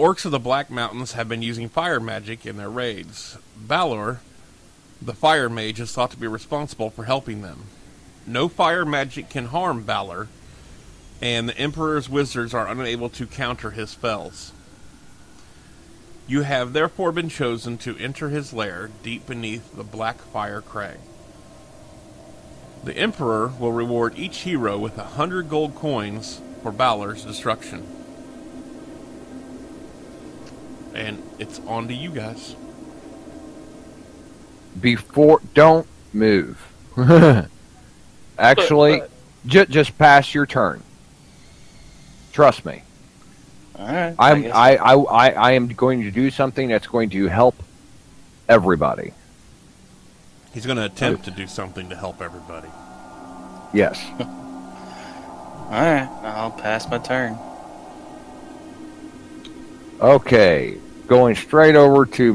Orcs of the Black Mountains have been using fire magic in their raids. Balur, the Fire Mage, is thought to be responsible for helping them. No fire magic can harm Balur, and the Emperor's wizards are unable to counter his spells. You have therefore been chosen to enter his lair deep beneath the Black Fire Crag. The Emperor will reward each hero with 100 gold coins for Balur's destruction. And it's on to you guys. Don't move. Actually, just pass your turn. Trust me. All right. I am going to do something that's going to help everybody. He's going to attempt to do something to help everybody. Yes. All right. I'll pass my turn. Okay. Going straight over to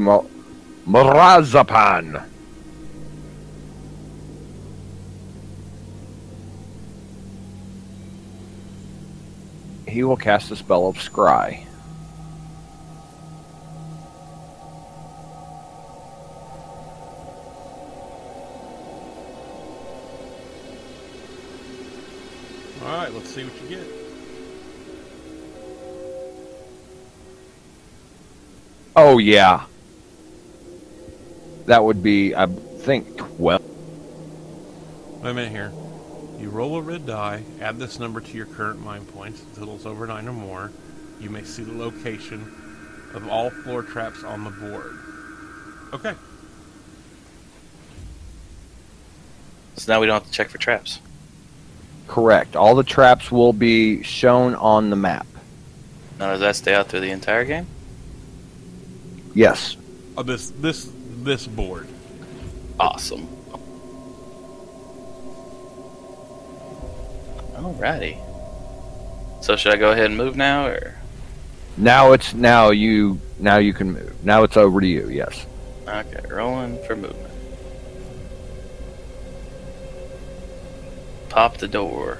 Marazapan. He will cast the spell of Scry. Alright, let's see what you get. Oh, yeah. That would be, I think, 12. Wait a minute here. You roll a red die, add this number to your current mind points until it's over 9 or more. You may see the location of all floor traps on the board. Okay. So now we don't have to check for traps. Correct. All the traps will be shown on the map. Now does that stay out through the entire game? Yes. This board. Awesome. Alrighty. So should I go ahead and move now, or? Now you can move. Now it's over to you. Yes. Okay, rolling for movement. Pop the door.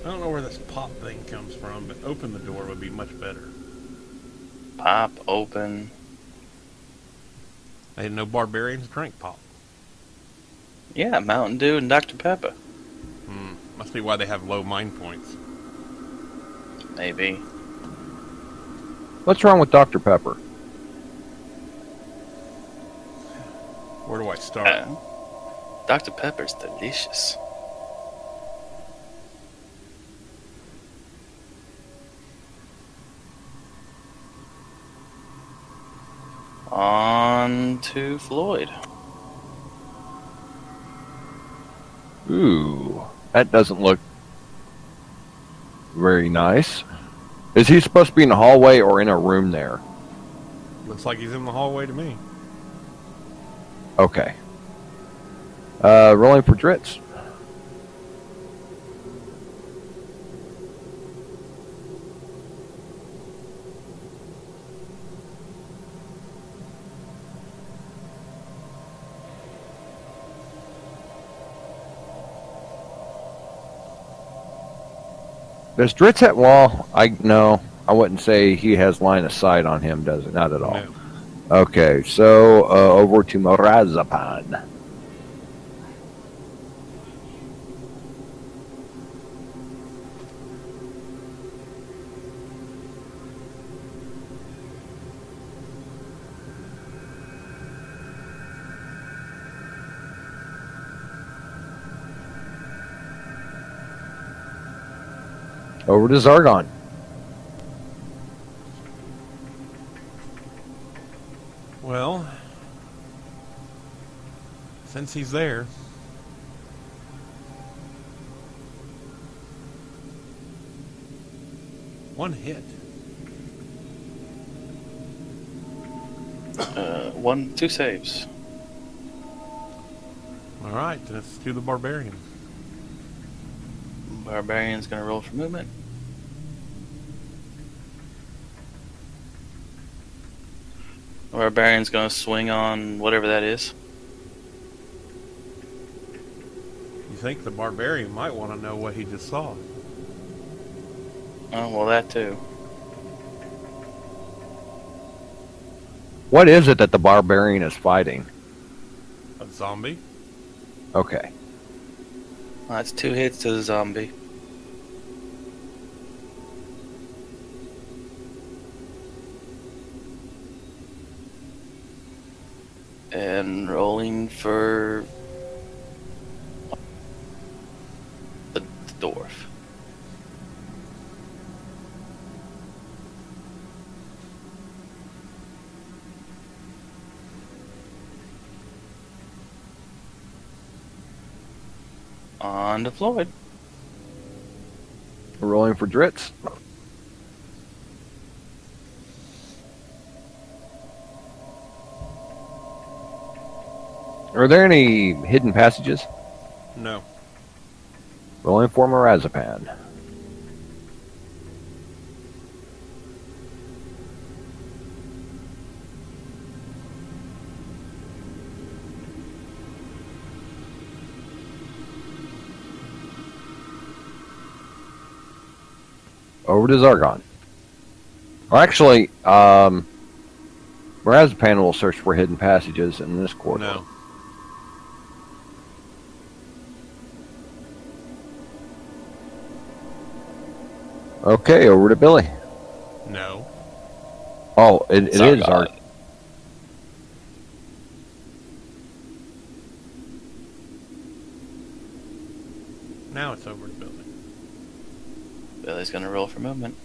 I don't know where this pop thing comes from, but open the door would be much better. Pop open. I didn't know barbarians drank pop. Yeah, Mountain Dew and Dr. Pepper. Must be why they have low mind points. Maybe. What's wrong with Dr. Pepper? Where do I start? Dr. Pepper's delicious. On to Floyd. Ooh, that doesn't look very nice. Is he supposed to be in the hallway or in a room there? Looks like he's in the hallway to me. Okay. Rolling for Dritz. Does Dritz have, well, I wouldn't say he has line of sight on him, does it? Not at all. No. Okay, so over to Marazapan. Over to Zargon. Well, since he's there, one hit. 2 saves. All right, let's do the barbarian. Barbarian's gonna roll for movement. Barbarian's gonna swing on whatever that is. You think the barbarian might want to know what he just saw? Oh, well, that too. What is it that the barbarian is fighting? A zombie? Okay. That's 2 hits to the zombie. And rolling for the dwarf. On to Floyd. Rolling for Dritz. Are there any hidden passages? No. Rolling for Mirazapan. Over to Zargon. Or actually, Mirazapan will search for hidden passages in this corridor. No. Okay, over to Billy. No. Oh, it is Zargon. Zargon. Now it's over to Billy. Billy's gonna roll for movement.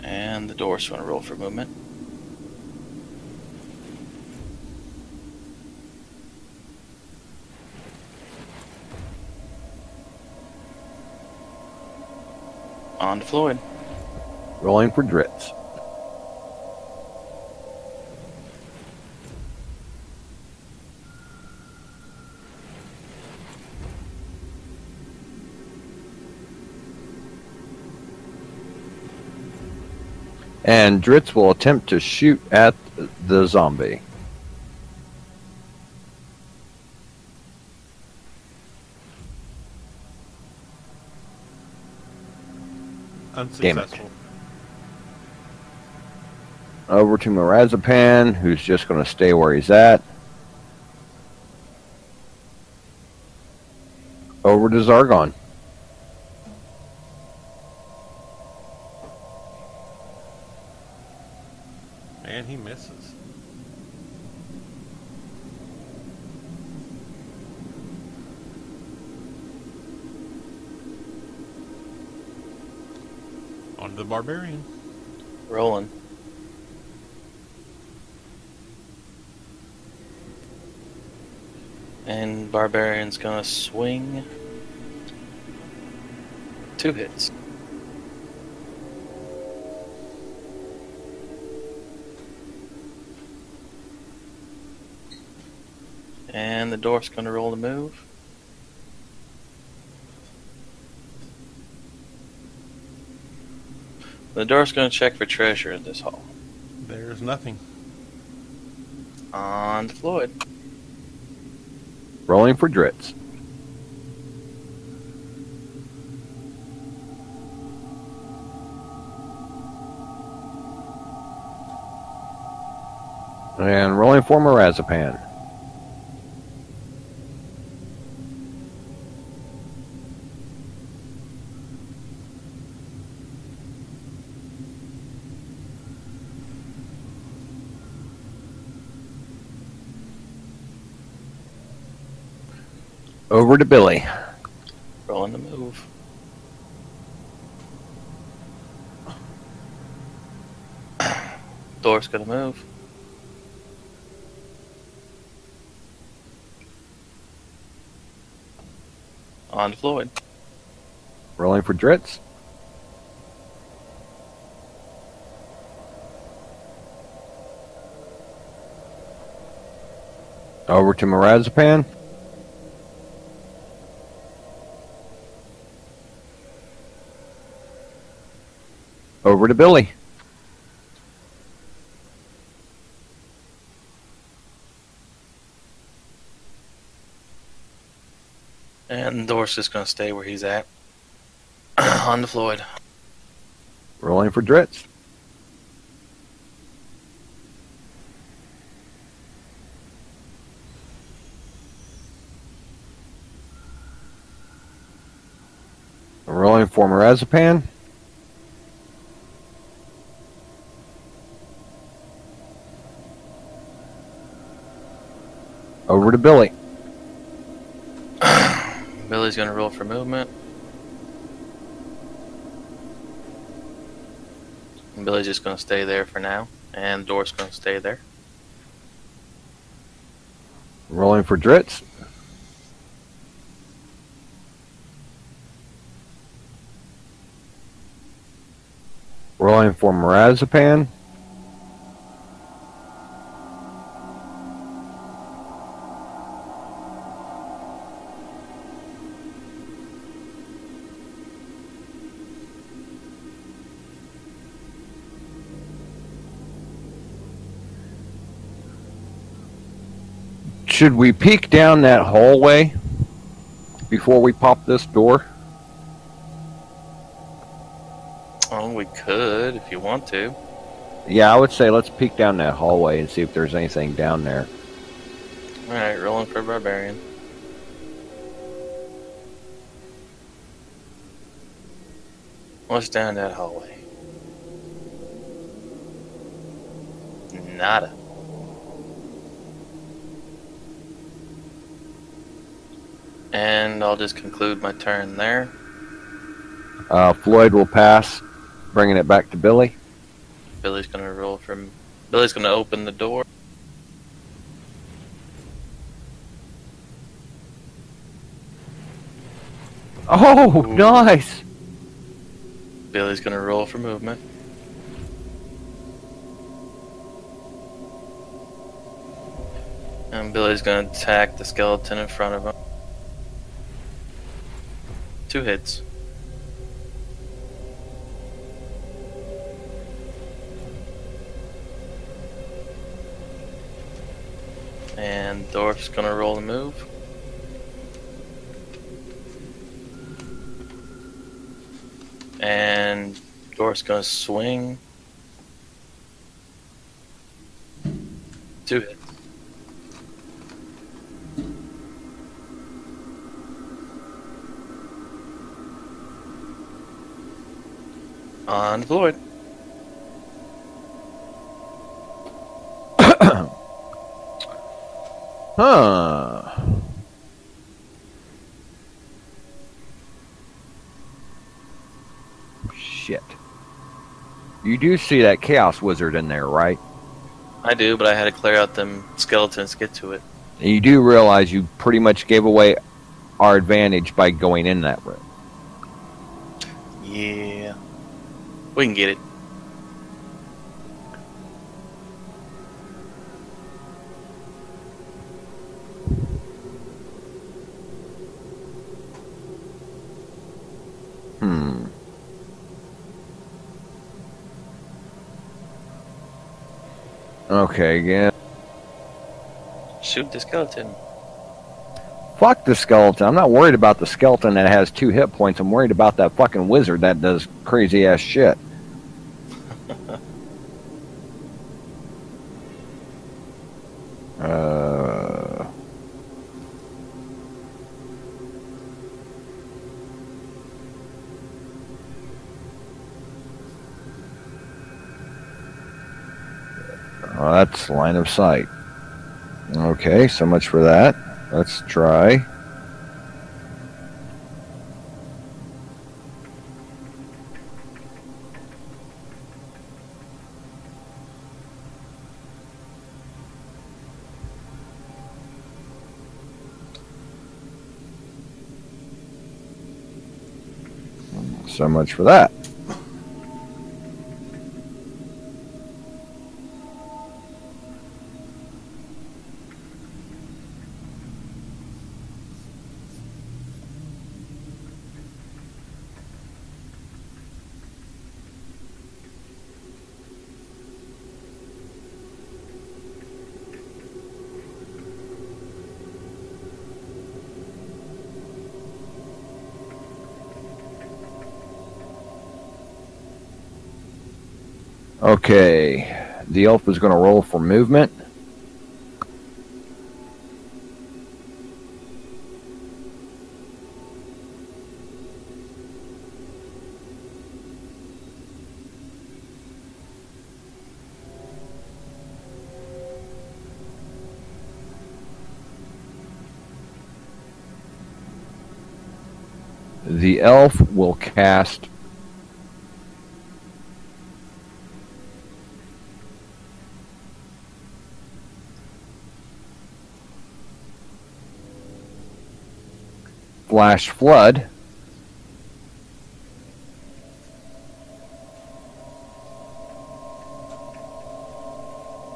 And the dwarf's gonna roll for movement. On to Floyd. Rolling for Dritz. And Dritz will attempt to shoot at the zombie. Unsuccessful. Over to Mirazapan, who's just going to stay where he's at. Over to Zargon. And he misses. On to the barbarian. Rolling. And Barbarian's gonna swing. 2 hits. And the dwarf's gonna roll to move. The dwarf's gonna check for treasure in this hall. There's nothing. On to Floyd. Rolling for Dritz. And rolling for Mirazapan. Over to Billy. Rolling to move. Dwarf's gonna move. On to Floyd. Rolling for Dritz. Over to Mirazapan. Over to Billy. And Dwarf's just gonna stay where he's at. On to Floyd. Rolling for Dritz. Rolling for Marzipan. Over to Billy. Billy's gonna roll for movement. And Billy's just gonna stay there for now, and the door's gonna stay there. Rolling for Dritz. Rolling for Marzipan. Should we peek down that hallway before we pop this door? Oh, we could if you want to. Yeah, I would say let's peek down that hallway and see if there's anything down there. Alright, rolling for Barbarian. What's down that hallway? Nada. And I'll just conclude my turn there. Floyd will pass, bringing it back to Billy. Billy's gonna roll from. Billy's gonna open the door. Oh, Ooh. nice! Billy's gonna roll for movement. And Billy's gonna attack the skeleton in front of him. 2 hits. And Dwarf's gonna roll a move. And Dwarf's gonna swing. 2 hits. On Floyd. Huh. Shit. You do see that Chaos Wizard in there, right? I do, but I had to clear out them skeletons to get to it. And you do realize you pretty much gave away our advantage by going in that room. Yeah. We can get it. Okay, yeah. Shoot the skeleton. Fuck the skeleton. I'm not worried about the skeleton that has 2 hit points. I'm worried about that fucking wizard that does crazy ass shit. Oh, that's line of sight. Okay, so much for that. Let's try. So much for that. Okay. The elf is going to roll for movement. The elf will cast Flash Flood.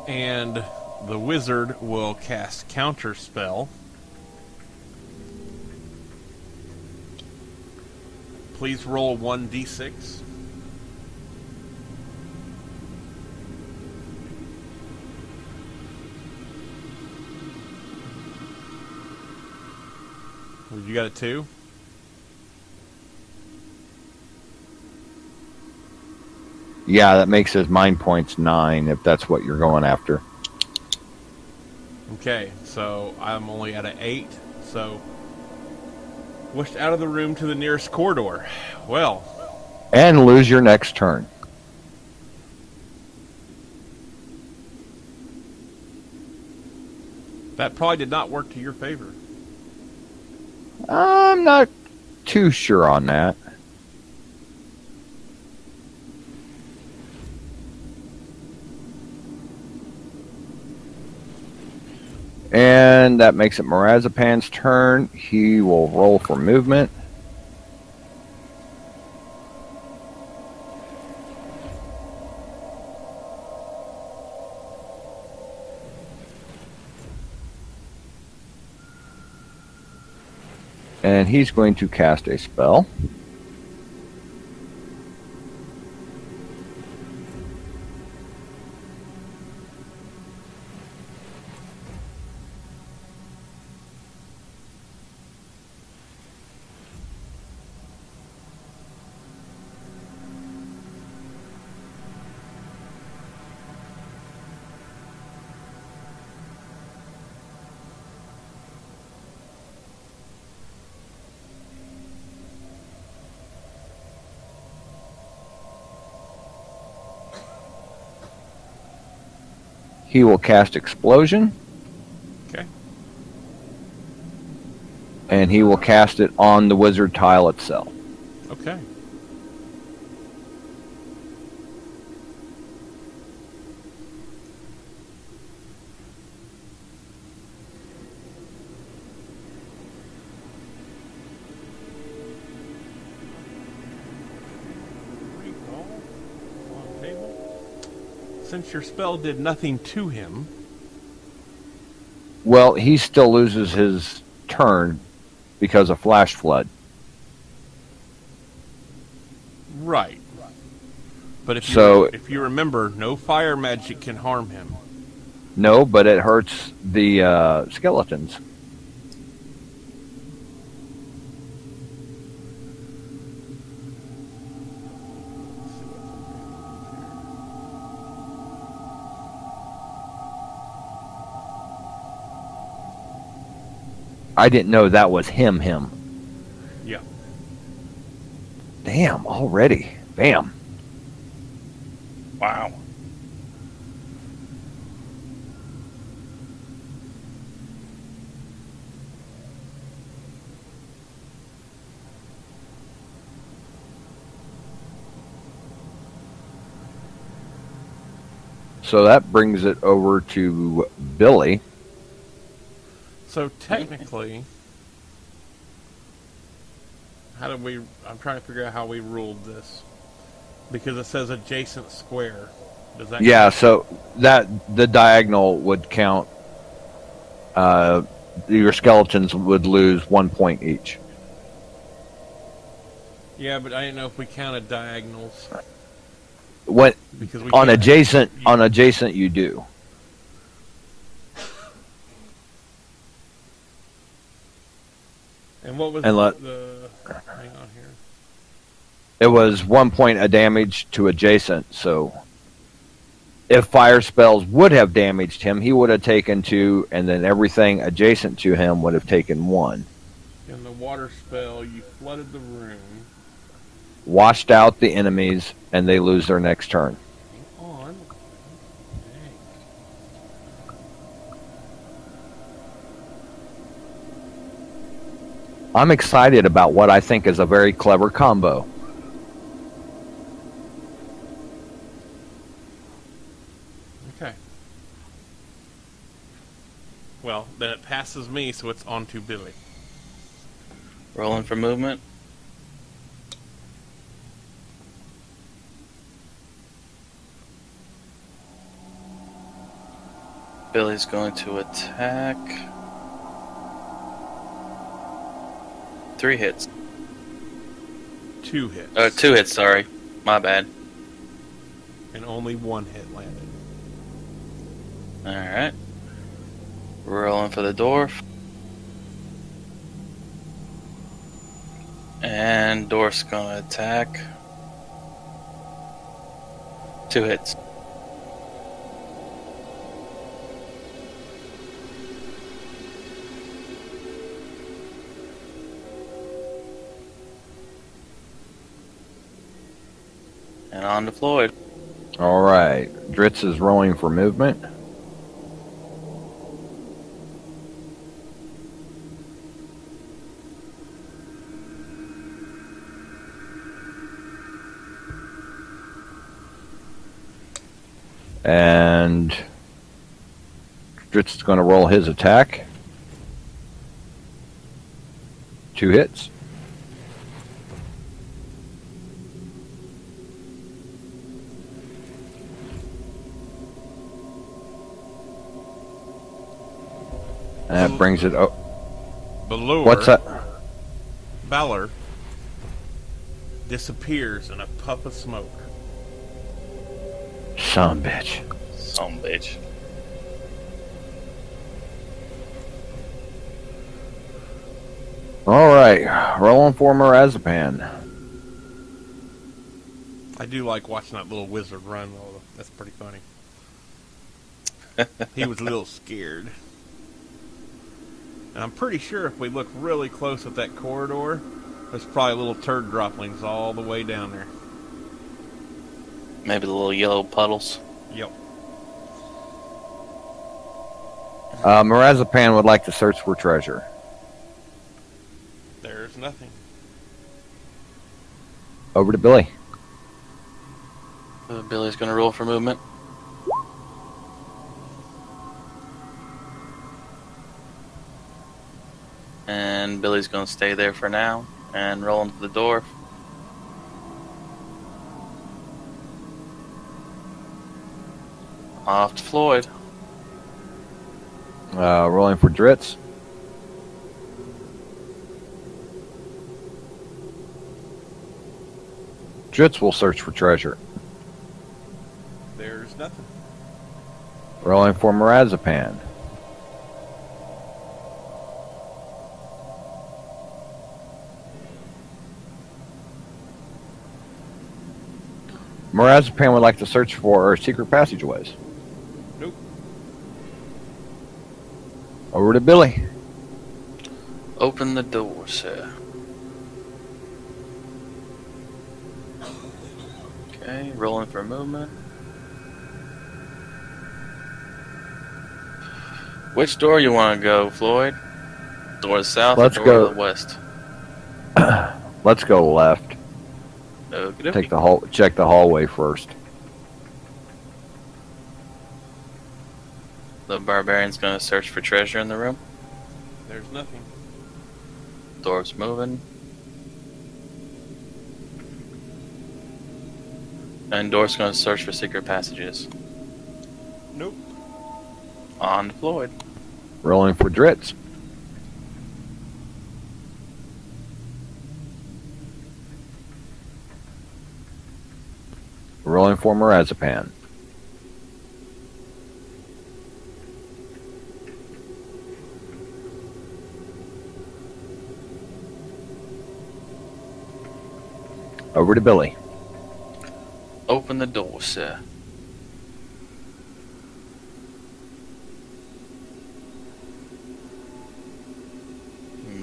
And the wizard will cast Counter Spell. Please roll 1d6. You got a 2? Yeah, that makes his mind points 9 if that's what you're going after. Okay, so I'm only at an 8, so wished out of the room to the nearest corridor. Well. And lose your next turn. That probably did not work to your favor. I'm not too sure on that. And that makes it Marazipan's turn. He will roll for movement. And he's going to cast a spell. He will cast Explosion. Okay. And he will cast it on the wizard tile itself. Okay. Since your spell did nothing to him. Well, he still loses his turn because of Flash Flood. Right. But if you remember, no fire magic can harm him. No, but it hurts the skeletons. I didn't know that was him. Yeah. Damn, already. Bam. Wow. So that brings it over to Billy. So technically, I'm trying to figure out how we ruled this. Because it says adjacent square. Does that count? So that the diagonal would count. Your skeletons would lose 1 point each. Yeah, but I didn't know if we counted diagonals. What because we on adjacent you do. And what was hang on here? It was 1 point of damage to adjacent, so if fire spells would have damaged him, he would have taken 2, and then everything adjacent to him would have taken 1. In the water spell, you flooded the room. Washed out the enemies, and they lose their next turn. Hang on. Dang. I'm excited about what I think is a very clever combo. Okay. Well, then it passes me, so it's on to Billy. Rolling for movement. Billy's going to attack. 3 hits. 2 hits. 2 hits, sorry. My bad. And only 1 hit landed. Alright. Rolling for the dwarf. And dwarf's gonna attack. 2 hits. And on to Floyd. All right. Dritz is rolling for movement. And Dritz is going to roll his attack. 2 hits. And that brings it up. Balur. What's that? Balur disappears in a puff of smoke. Son of a bitch. Some bitch. All right. Rolling for Mirazapan. I do like watching that little wizard run, though. That's pretty funny. He was a little scared. And I'm pretty sure if we look really close at that corridor, there's probably little turd droplings all the way down there. Maybe the little yellow puddles. Yep. Mirazapan would like to search for treasure. There's nothing. Over to Billy. Billy's gonna roll for movement. And Billy's gonna stay there for now and roll into the door. Off to Floyd. Rolling for Dritz. Dritz will search for treasure. There's nothing. Rolling for Mirazapan. Mirazapan would like to search for secret passageways. Nope. Over to Billy. Open the door, sir. Okay, rolling for movement. Which door you want to go, Floyd? Door to the south Let's or door go. to the west? Let's go left. Okey-dokey. Check the hallway first. The barbarian's going to search for treasure in the room. There's nothing. Door's moving. And Door's going to search for secret passages. Nope. On to Floyd. Rolling for Dritz. Rolling for Mirazapan. Over to Billy. Open the door, sir.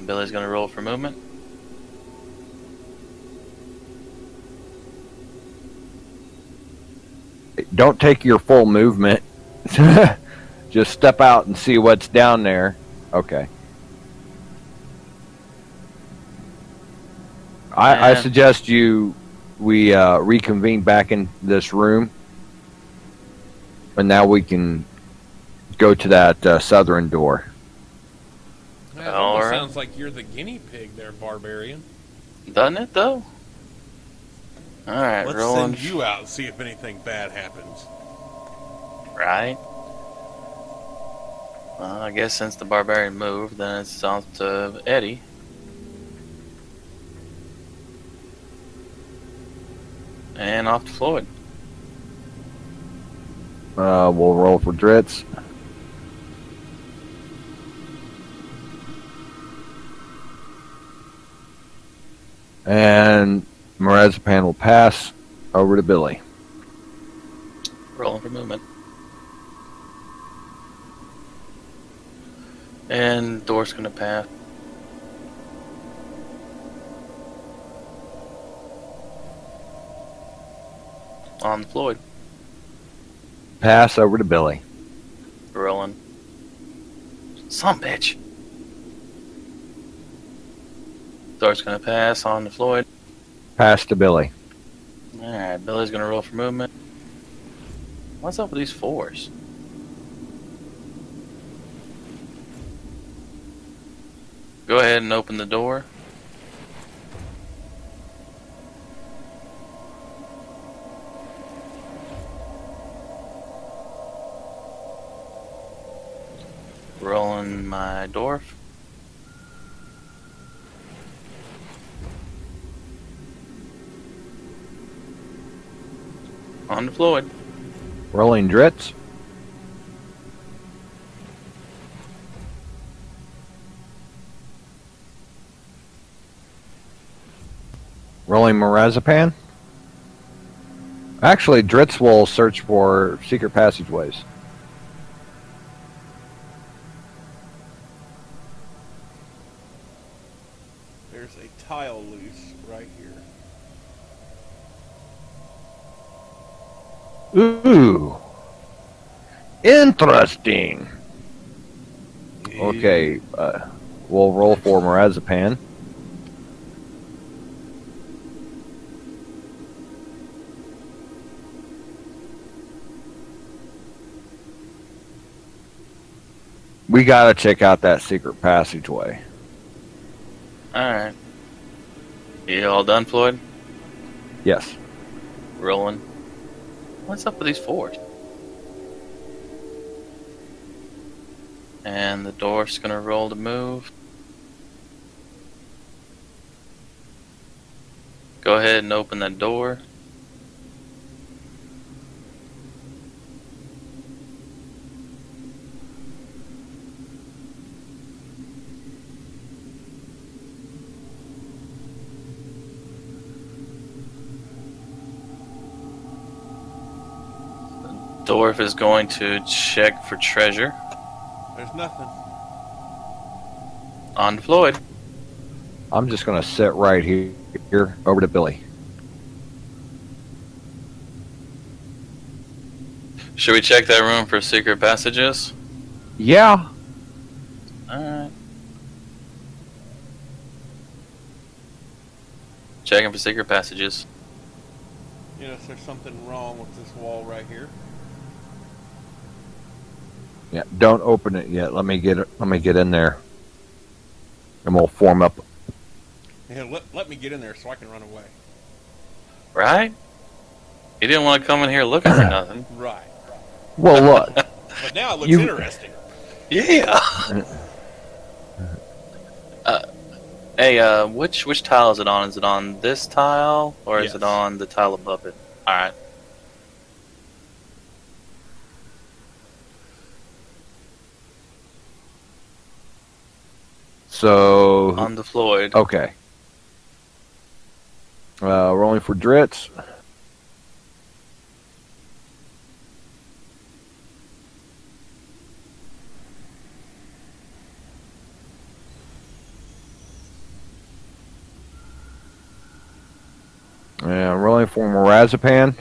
Billy's gonna roll for movement. Don't take your full movement. Just step out and see what's down there. Okay. I suggest we reconvene back in this room, and now we can go to that southern door. That almost sounds like you're the guinea pig there, barbarian. Doesn't it though? All right, Let's rolling. send you out and see if anything bad happens. Right. Well, I guess since the barbarian moved, then it's off to Eddie. And off to Floyd. We'll roll for Dritz. And Marzipan will pass over to Billy. Rolling for movement. And door's gonna pass. On Floyd. Pass over to Billy. Rolling. Some bitch. Door's gonna pass on to Floyd. Pass to Billy. Alright, Billy's gonna roll for movement. What's up with these fours? Go ahead and open the door. Rolling my dwarf. On to Floyd. Rolling Dritz. Rolling Marzipan. Actually, Dritz will search for secret passageways. There's a tile loose right here. Ooh. Interesting. Okay, we'll roll for Marzipan. We gotta check out that secret passageway. Alright. You all done, Floyd? Yes. Rolling. What's up with these fours? And the dwarf's gonna roll to move. Go ahead and open that door. The dwarf is going to check for treasure. There's nothing. On to Floyd. I'm just gonna sit right here over to Billy. Should we check that room for secret passages? Yeah. Alright. Checking for secret passages. Yes, there's something wrong with this wall right here. Yeah. Don't open it yet. Let me get in there, and we'll form up. Yeah, let me get in there so I can run away. Right? You didn't want to come in here looking for nothing. Right. Well, look. But now it looks interesting. Yeah. Hey, which tile is it on? Is it on this tile, or is it on the tile above it? Alright. So On the Floyd. okay. Rolling for Dritz. Yeah, rolling for Morazapan.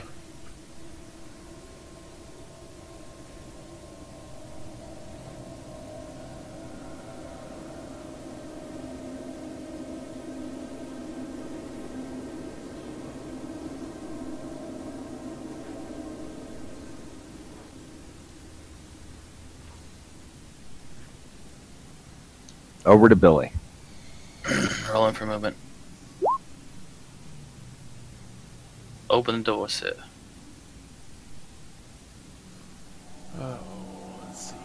Over to Billy. Rolling for movement. Open the door, sir. Oh, let's see.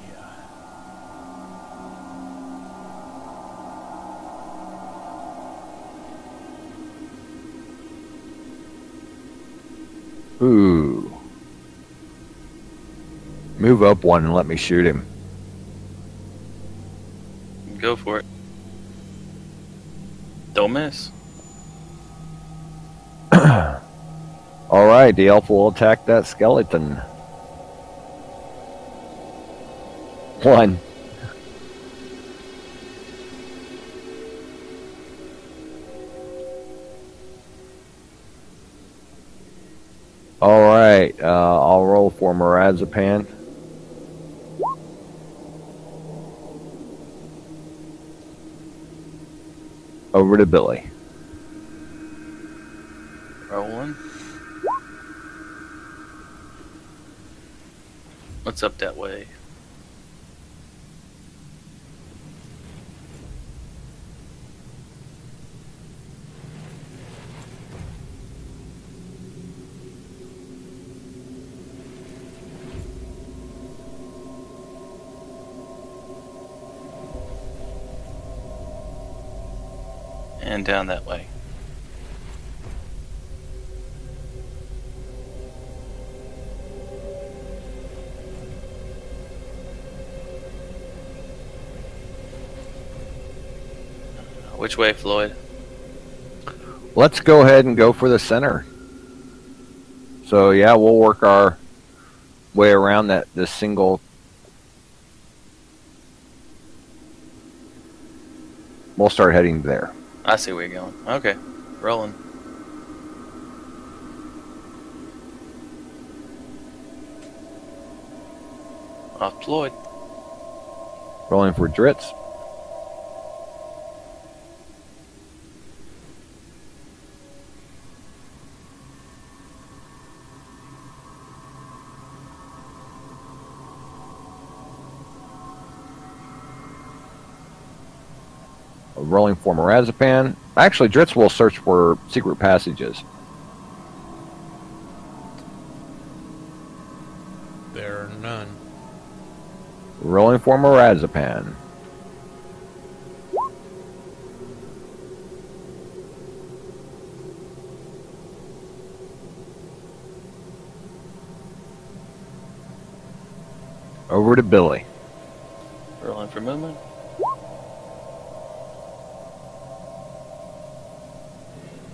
Ooh. Move up one and let me shoot him. Go for it. Don't miss. Alright, the elf will attack that skeleton. 1. Alright, I'll roll for Morazapan. Over to Billy. Rolling. What's up that way? And down that way. Which way, Floyd? Let's go ahead and go for the center. So yeah, we'll work our way around this single. We'll start heading there. I see where you're going. Okay. Rolling. Off Floyd. Rolling for Dritz. Rolling for Morazapan. Actually, Dritz will search for secret passages. There are none. Rolling for Morazapan. Over to Billy. Rolling for movement.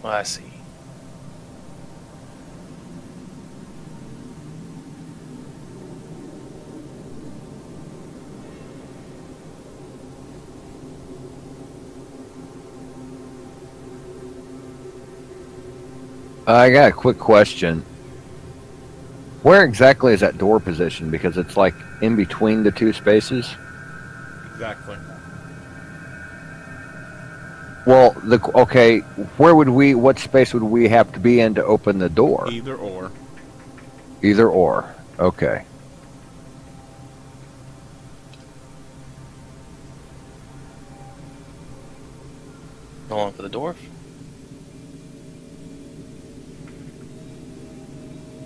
Oh, I see. I got a quick question. Where exactly is that door positioned? Because it's like in between the two spaces. Exactly. Well, okay, what space would we have to be in to open the door? Either or. Either or. Okay. Rolling for the dwarf.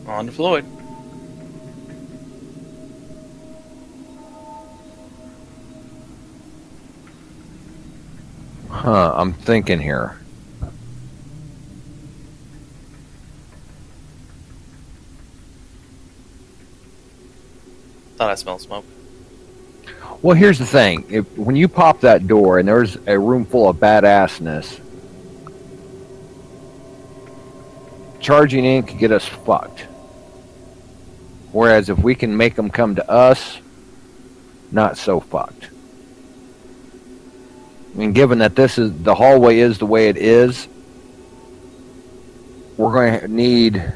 On to Floyd. Huh, I'm thinking here. Thought I smelled smoke. Well, here's the thing. When you pop that door and there's a room full of badassness, charging in could get us fucked. Whereas if we can make them come to us, not so fucked. I mean, given that the hallway is the way it is, we're going to need.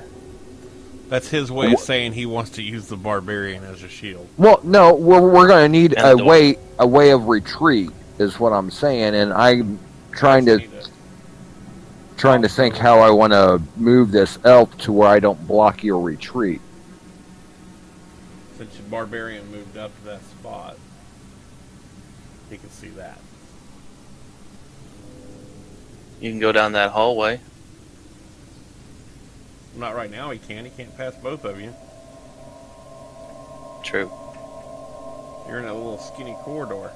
That's his way of saying he wants to use the barbarian as a shield. Well, no, we're going to need And a way of retreat, is what I'm saying, and I'm trying to think how I want to move this elf to where I don't block your retreat. Since your barbarian moved up to that spot, he can see that. You can go down that hallway. Not right now, he can't. He can't pass both of you. True. You're in a little skinny corridor.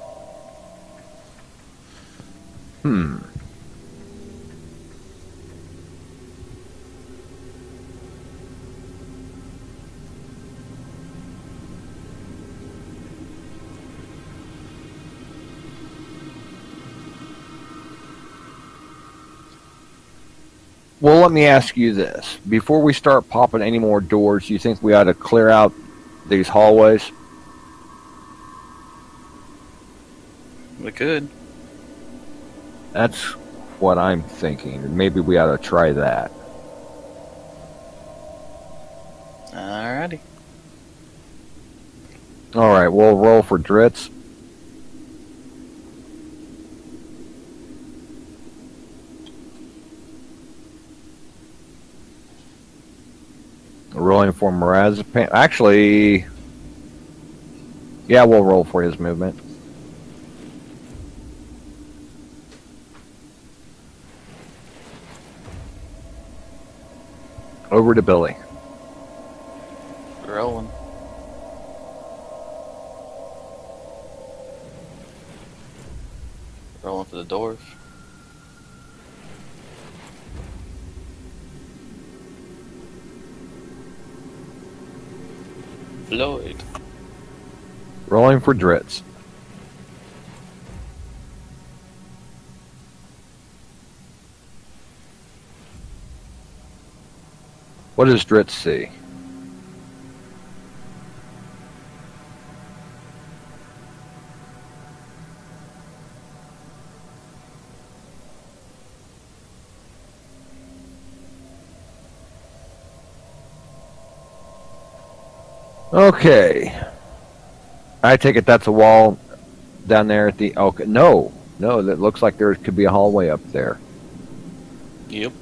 Well, let me ask you this. Before we start popping any more doors, do you think we ought to clear out these hallways? We could. That's what I'm thinking. Maybe we ought to try that. Alrighty. Alright, we'll roll for Dritz. Rolling for Mrazpan. Actually, yeah, we'll roll for his movement. Over to Billy. Rolling. Rolling for the dwarf. Floyd. Rolling for Dritz. What does Dritz see? Okay. I take it that's a wall down there at the... Okay, no, that looks like there could be a hallway up there. Yep.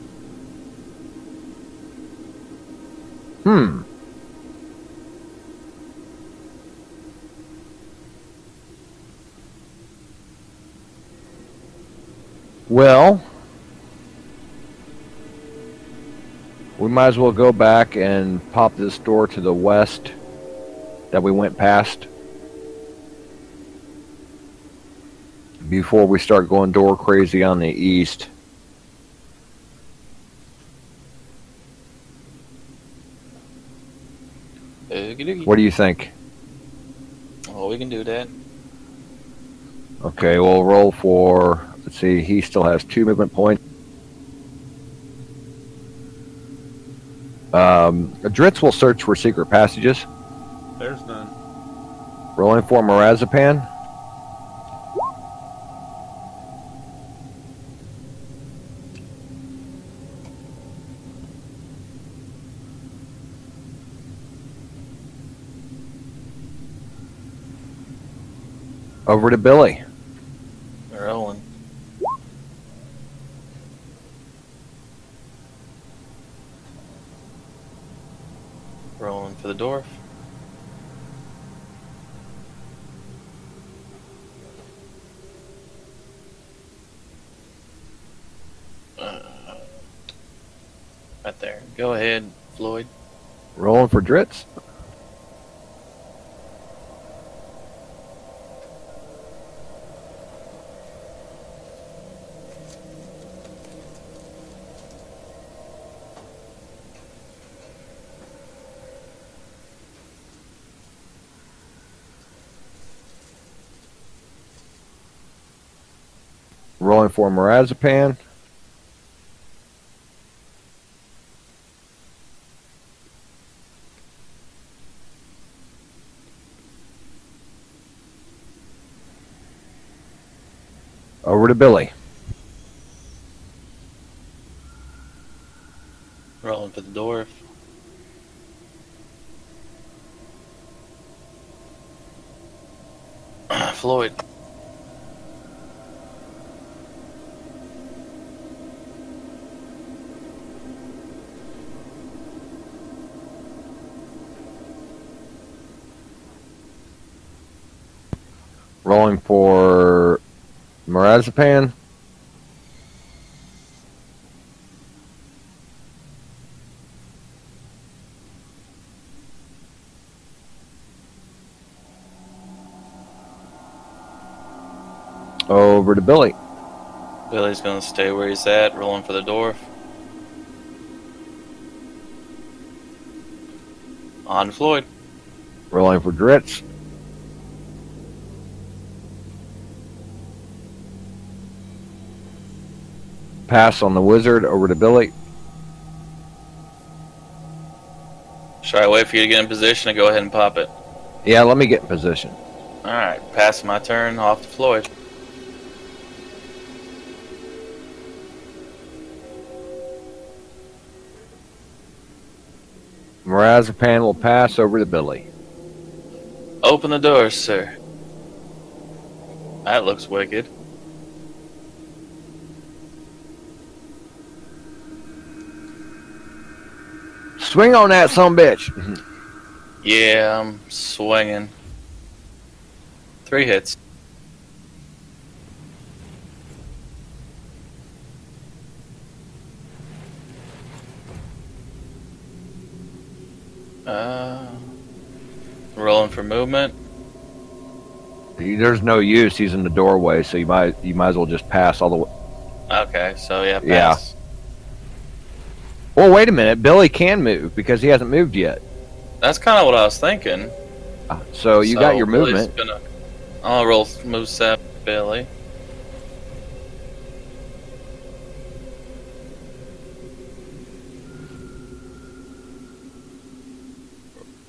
Well, we might as well go back and pop this door to the west that we went past before we start going door crazy on the east. What do you think? Oh, we can do that. Okay, we'll roll for... Let's see, he still has 2 movement points. Dritz will search for secret passages. There's none. Rolling for Mrazpan. Over to Billy. Rolling. Rolling for the dwarf. Right there. Go ahead, Floyd. Rolling for Dritz. Rolling for Mrazpan. Over to Billy. Floyd. Rolling for Marzipan. Over to Billy. Billy's gonna stay where he's at, rolling for the dwarf. On to Floyd. Rolling for Dritz. Pass on the wizard. Over to Billy. Should I wait for you to get in position to go ahead and pop it? Yeah, let me get in position. Alright, passing my turn, off to Floyd. Marzipan will pass. Over to Billy. Open the doors, sir. That looks wicked. Swing on that sumbitch. Yeah, I'm swinging. 3 hits. Rolling for movement. There's no use. He's in the doorway, so you might as well just pass all the way. Okay, so yeah, pass. Yeah. Well, wait a minute. Billy can move because he hasn't moved yet. That's kind of what I was thinking. So you got your Billy's movement. I'll roll move set, Billy.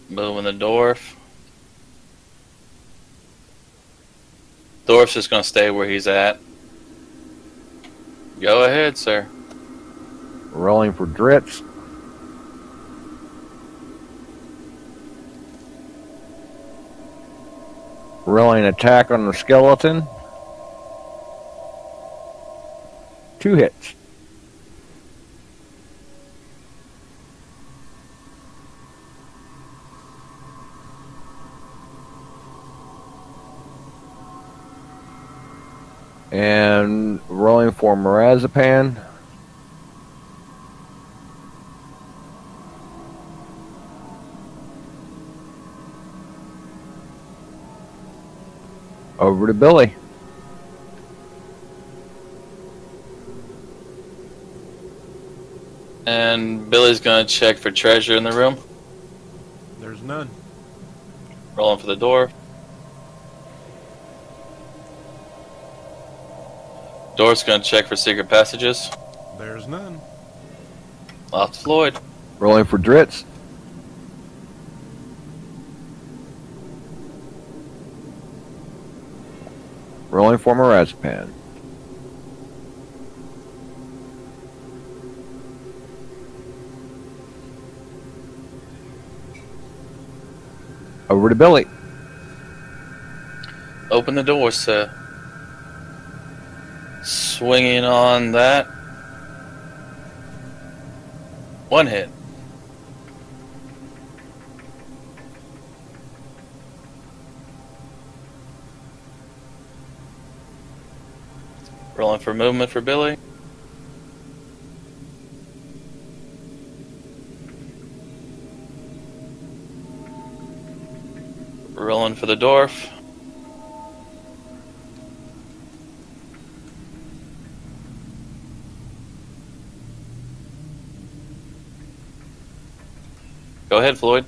Moving the dwarf. Dwarf's just going to stay where he's at. Go ahead, sir. Rolling for Dritz. Rolling attack on the skeleton. 2 hits. And rolling for Marzipan. Over to Billy. And Billy's going to check for treasure in the room. There's none. Rolling for the door. Dwarf's going to check for secret passages. There's none. Off to Floyd. Rolling for Dritz. Rolling for Marzipan. Over to Billy. Open the door, sir. Swinging on that. 1 hit. Rolling for movement for Billy. Rolling for the dwarf. Go ahead, Floyd.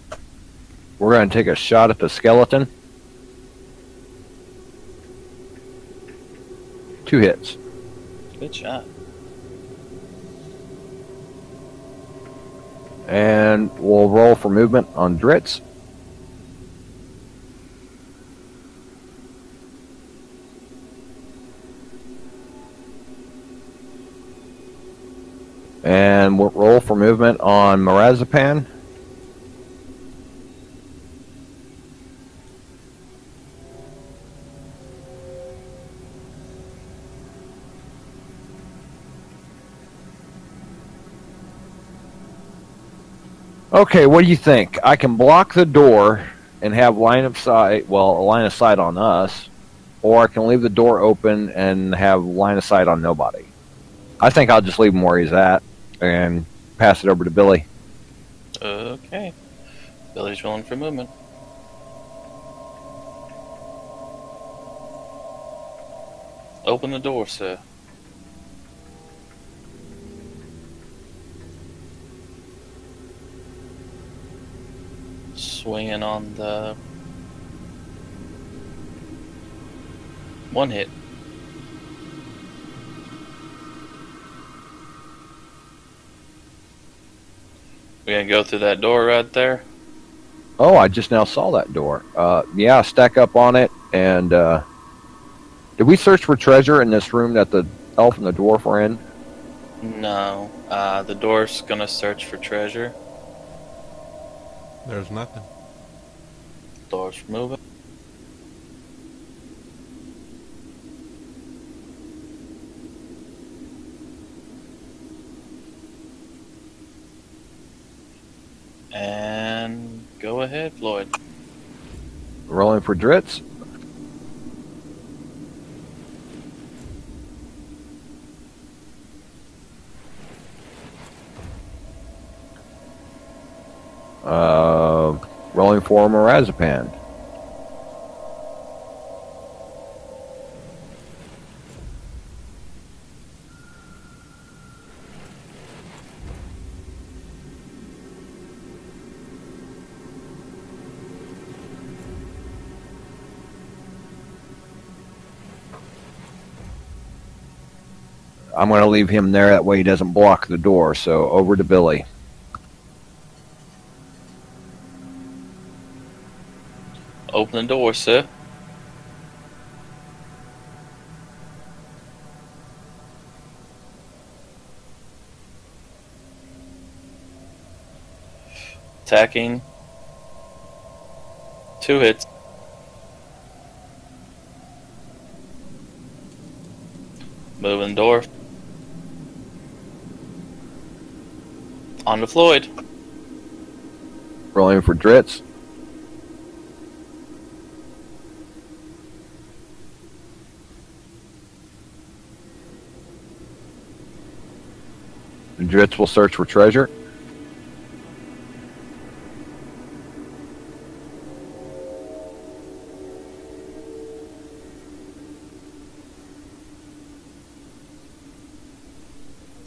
We're going to take a shot at the skeleton. 2 hits. Good shot. And we'll roll for movement on Dritz. And we'll roll for movement on Marzipan. Okay, what do you think? I can block the door and have line of sight, well, a line of sight on us, or I can leave the door open and have line of sight on nobody. I think I'll just leave him where he's at and pass it over to Billy. Okay. Billy's rolling for movement. Open the door, sir. Swinging on the one hit. We gonna go through that door right there? Oh, I just now saw that door. Yeah, stack up on it. And did we search for treasure in this room that the elf and the dwarf were in? No. The dwarf's gonna search for treasure. There's nothing. Door's moving. And go ahead, Floyd. Rolling for Dritz. Rolling for Mirazapan. I'm going to leave him there. That way he doesn't block the door. So over to Billy. Open the door, sir. Attacking. 2 hits. Moving the door. On to Floyd. Rolling for Dritz. Dritz will search for treasure.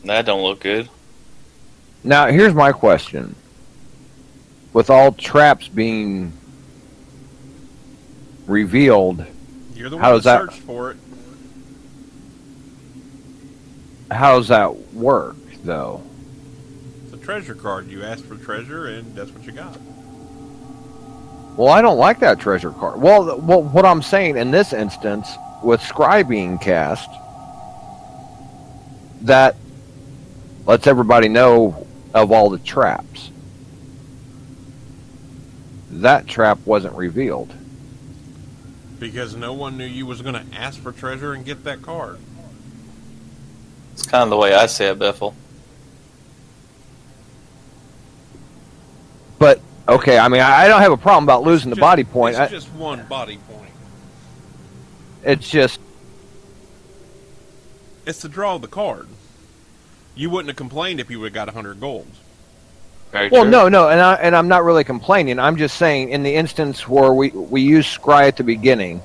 That don't look good. Now, here's my question. With all traps being revealed, You're the How one does that that- searched for it. how does that work, though? It's a treasure card. You asked for treasure, and that's what you got. Well, I don't like that treasure card. Well, what I'm saying in this instance, with Scry being cast, that lets everybody know of all the traps. That trap wasn't revealed. Because no one knew you was going to ask for treasure and get that card. It's kind of the way I say it, Biffle. But, okay, I mean, I don't have a problem about losing the body point. It's just one body point. It's just, It's to draw the card. You wouldn't have complained if you would have got 100 gold. Very well, true. no, and I'm not really complaining. I'm just saying, in the instance where we use Scry at the beginning,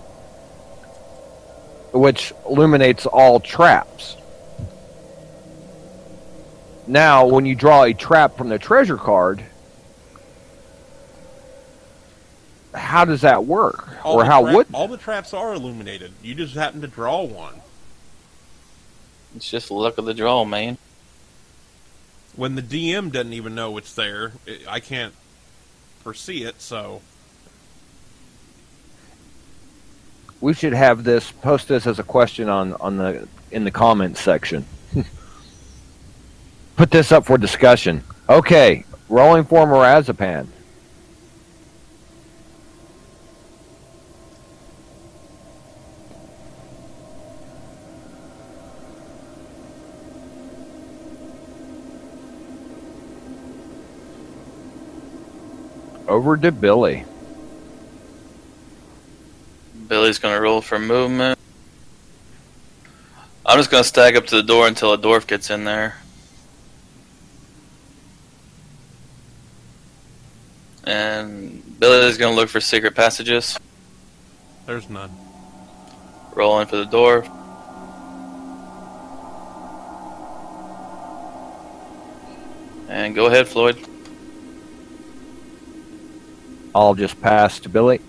which illuminates all traps. Now, when you draw a trap from the treasure card, how does that work? Or how would... All the traps are illuminated. You just happen to draw one. It's just the luck of the draw, man. When the DM doesn't even know it's there, I can't foresee it, so... We should have this, post this as a question in the comments section. Put this up for discussion. Okay, rolling for Mirazapan. Over to Billy. Billy's gonna roll for movement. I'm just gonna stack up to the door until a dwarf gets in there. And Billy's gonna look for secret passages. There's none. Rolling for the door. And go ahead, Floyd. I'll just pass to Billy.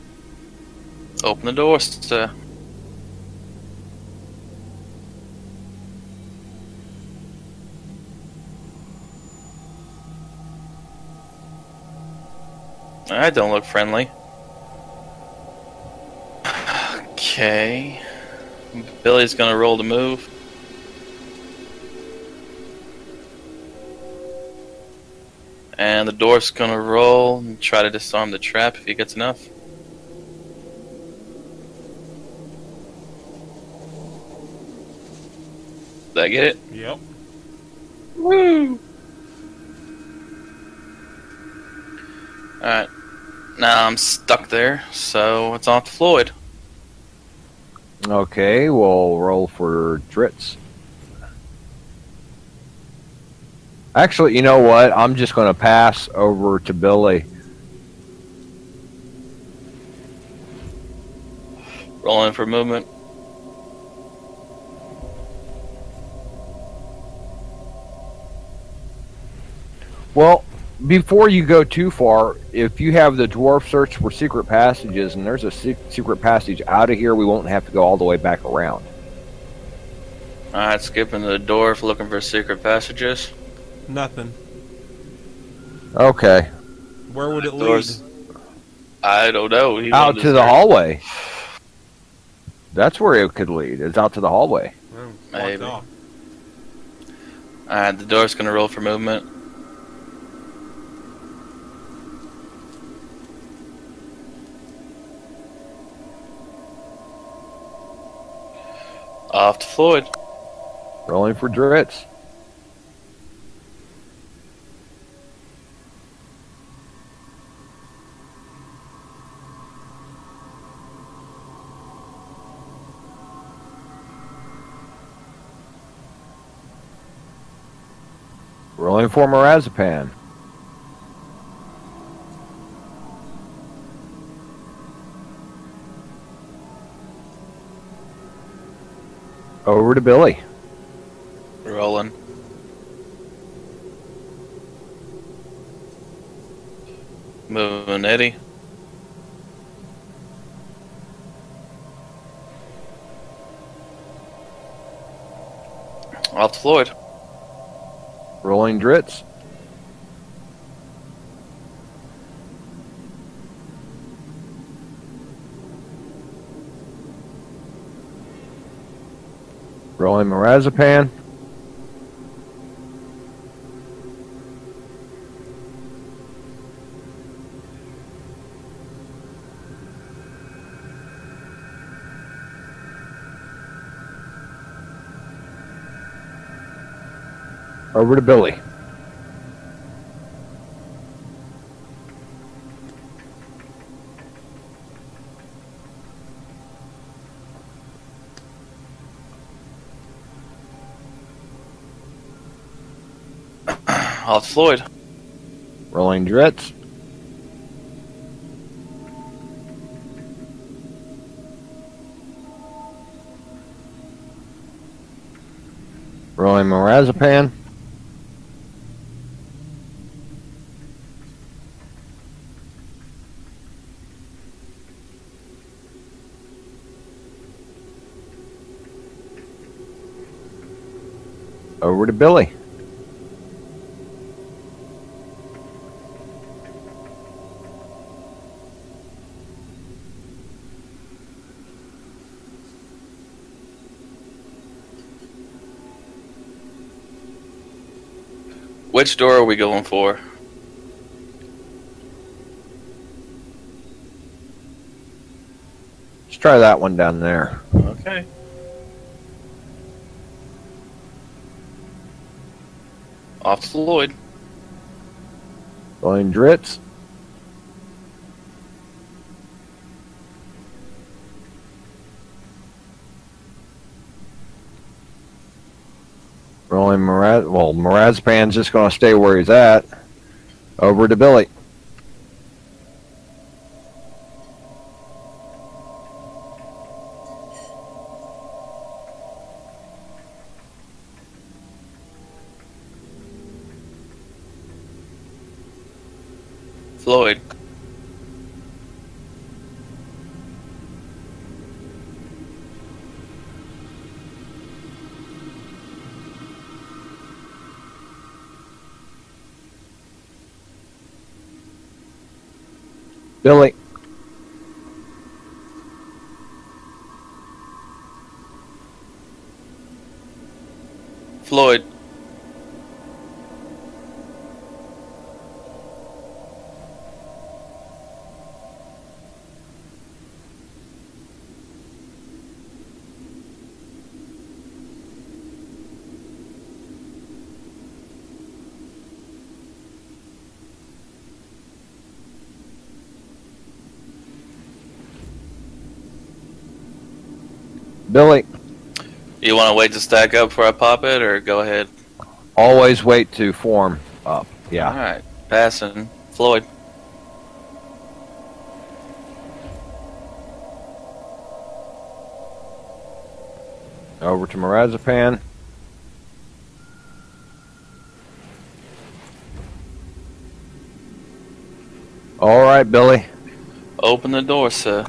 Open the door, sir. Alright, don't look friendly. Okay. Billy's gonna roll to move. And the dwarf's gonna roll and try to disarm the trap if he gets enough. Did I get it? Yep. Woo! Alright. Now I'm stuck there, so it's off to Floyd. Okay, we'll roll for Dritz. Actually, you know what? I'm just going to pass over to Billy. Rolling for movement. Well, before you go too far, if you have the dwarf search for secret passages, and there's a secret passage out of here, we won't have to go all the way back around. Alright, skipping to the dwarf, looking for secret passages. Nothing. Okay. Where would it lead? Doors. I don't know. He Out wanted to the start- hallway. That's where it could lead. It's out to the hallway. Well, it's Maybe. blocked off. Alright, the dwarf's gonna roll for movement. Off to Floyd. Rolling for Dritz. Rolling for Marazipan. Over to Billy. Rolling. Moving Eddie. Off to Floyd. Rolling Dritz. Rolling Marazipan. Over to Billy. Off to Floyd. Rolling Dritz. Rolling Marazipan. Over to Billy. Which door are we going for? Let's try that one down there. Okay. Off to Floyd. Rolling Dritz. Rolling Mirazpan's just going to stay where he's at. Over to Billy. Floyd. Billy. Floyd. Billy. You want to wait to stack up before I pop it, or go ahead? Always wait to form up. Yeah. All right, passing. Floyd. Over to Mirazpan. All right, Billy. Open the door, sir.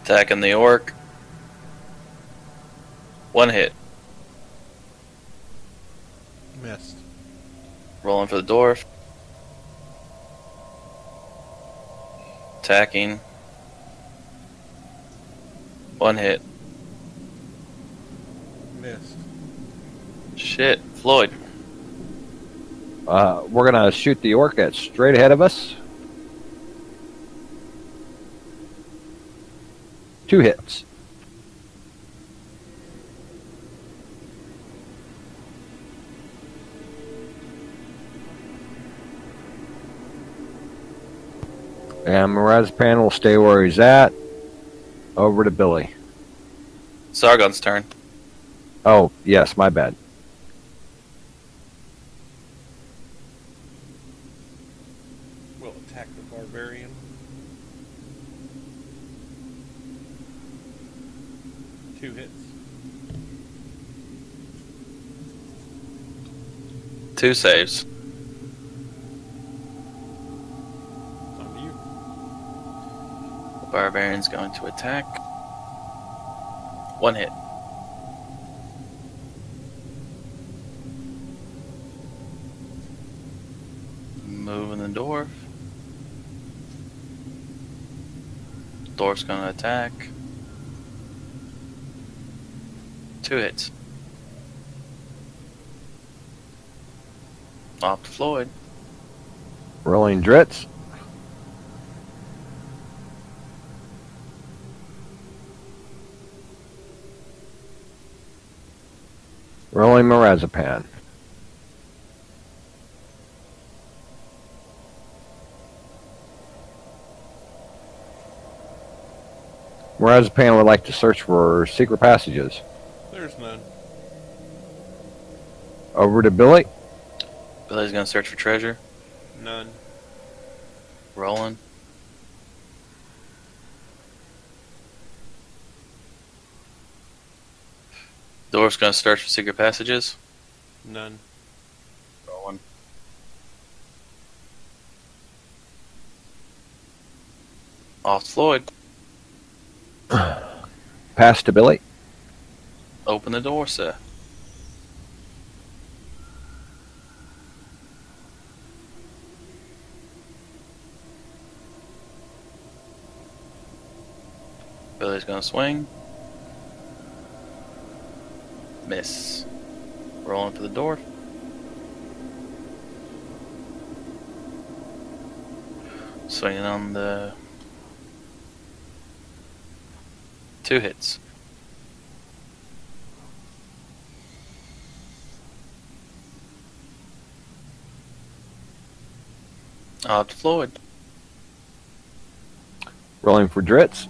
Attacking the orc. One hit. Missed. Rolling for the dwarf. Attacking. One hit. Missed. Shit. Floyd. We're going to shoot the orc that's straight ahead of us. 2 hits. And Mirazpan will stay where he's at. Over to Billy. Sargon's turn. Oh, yes, my bad. We'll attack the barbarian. Two hits. 2 saves. On to you. The barbarian's going to attack. 1 hit. Moving the dwarf. Dwarf's going to attack. 2 hits. Off to Floyd. Rolling Dritz. Rolling Mirazpan. Mirazpan would like to search for secret passages. There's none. Over to Billy. Billy's going to search for treasure. None. Rolling. Dwarf's going to search for secret passages. None. Rolling. Off to Floyd. Pass to Billy. Open the door, sir. Billy's gonna swing. Miss. Rolling for the door. Swinging on the 2 hits. Off Floyd. Rolling for Dritz.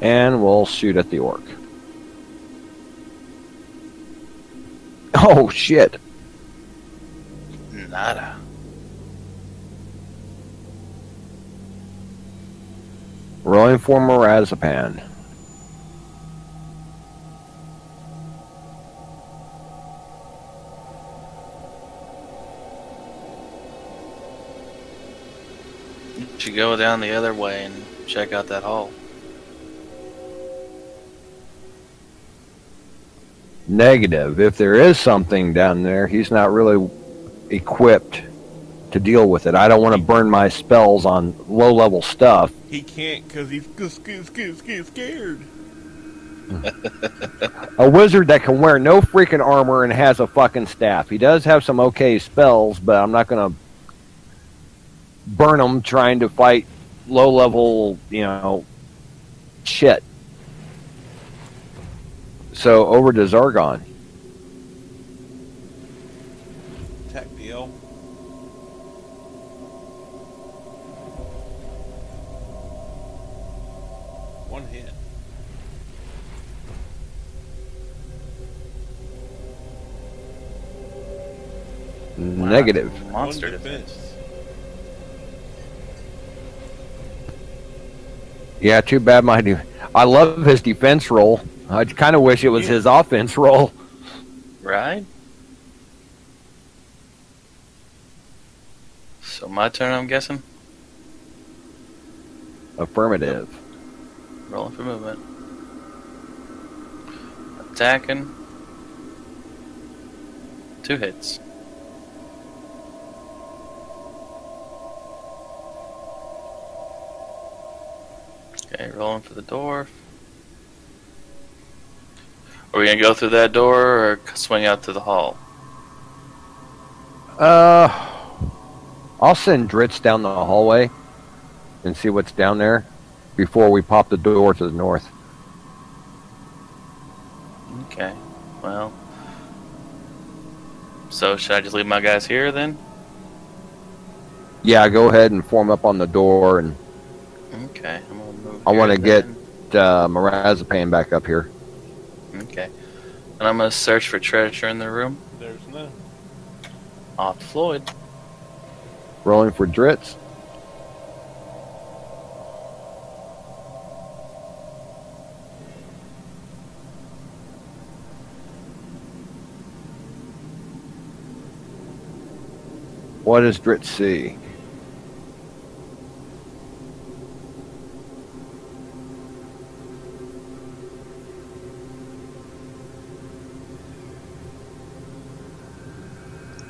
And we'll shoot at the orc. Oh, shit. Nada. Rolling for Mirazapan. You should go down the other way and check out that hole. Negative. If there is something down there, he's not really equipped to deal with it. I don't want to burn my spells on low-level stuff. He can't because he's scared. A wizard that can wear no freaking armor and has a fucking staff. He does have some okay spells, but I'm not going to burn him trying to fight low-level, shit. So, over to Zargon. Tech deal. One hit. Negative. Monster One defense. Yeah, too bad I love his defense roll. I kind of wish it was his offense roll. Right? So my turn, I'm guessing? Affirmative. Rolling for movement. Attacking. 2 hits. Okay, rolling for the door. Are we gonna go through that door or swing out to the hall? I'll send Dritz down the hallway and see what's down there before we pop the door to the north. Okay, well. So should I just leave my guys here then? Yeah, go ahead and form up on the door, and Okay, I'm gonna move. I want to here get then. Mirazapan back up here. Okay. And I'm gonna search for treasure in the room. There's none. Off Floyd. Rolling for Dritz. What does Dritz see?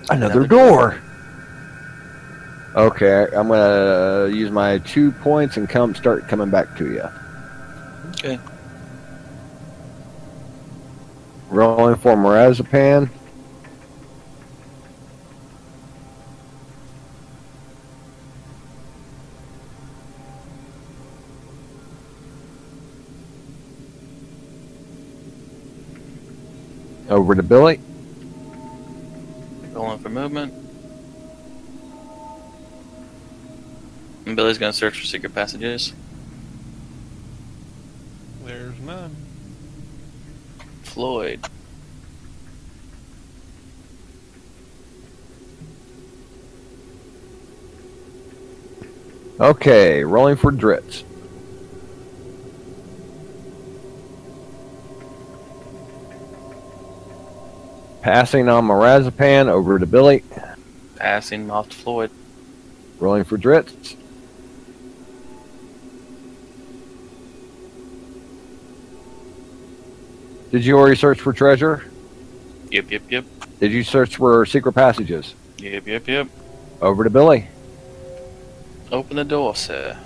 Another door. Okay, I'm gonna use my 2 points and start coming back to you. Okay. Rolling for Mirazapan. Over to Billy. Rolling for movement. And Billy's gonna search for secret passages. There's none. Floyd. Okay, rolling for Dritz. Passing on Mirazapan, over to Billy. Passing off to Floyd. Rolling for Dritz. Did you already search for treasure? Yep. Did you search for secret passages? Yep. Over to Billy. Open the door, sir.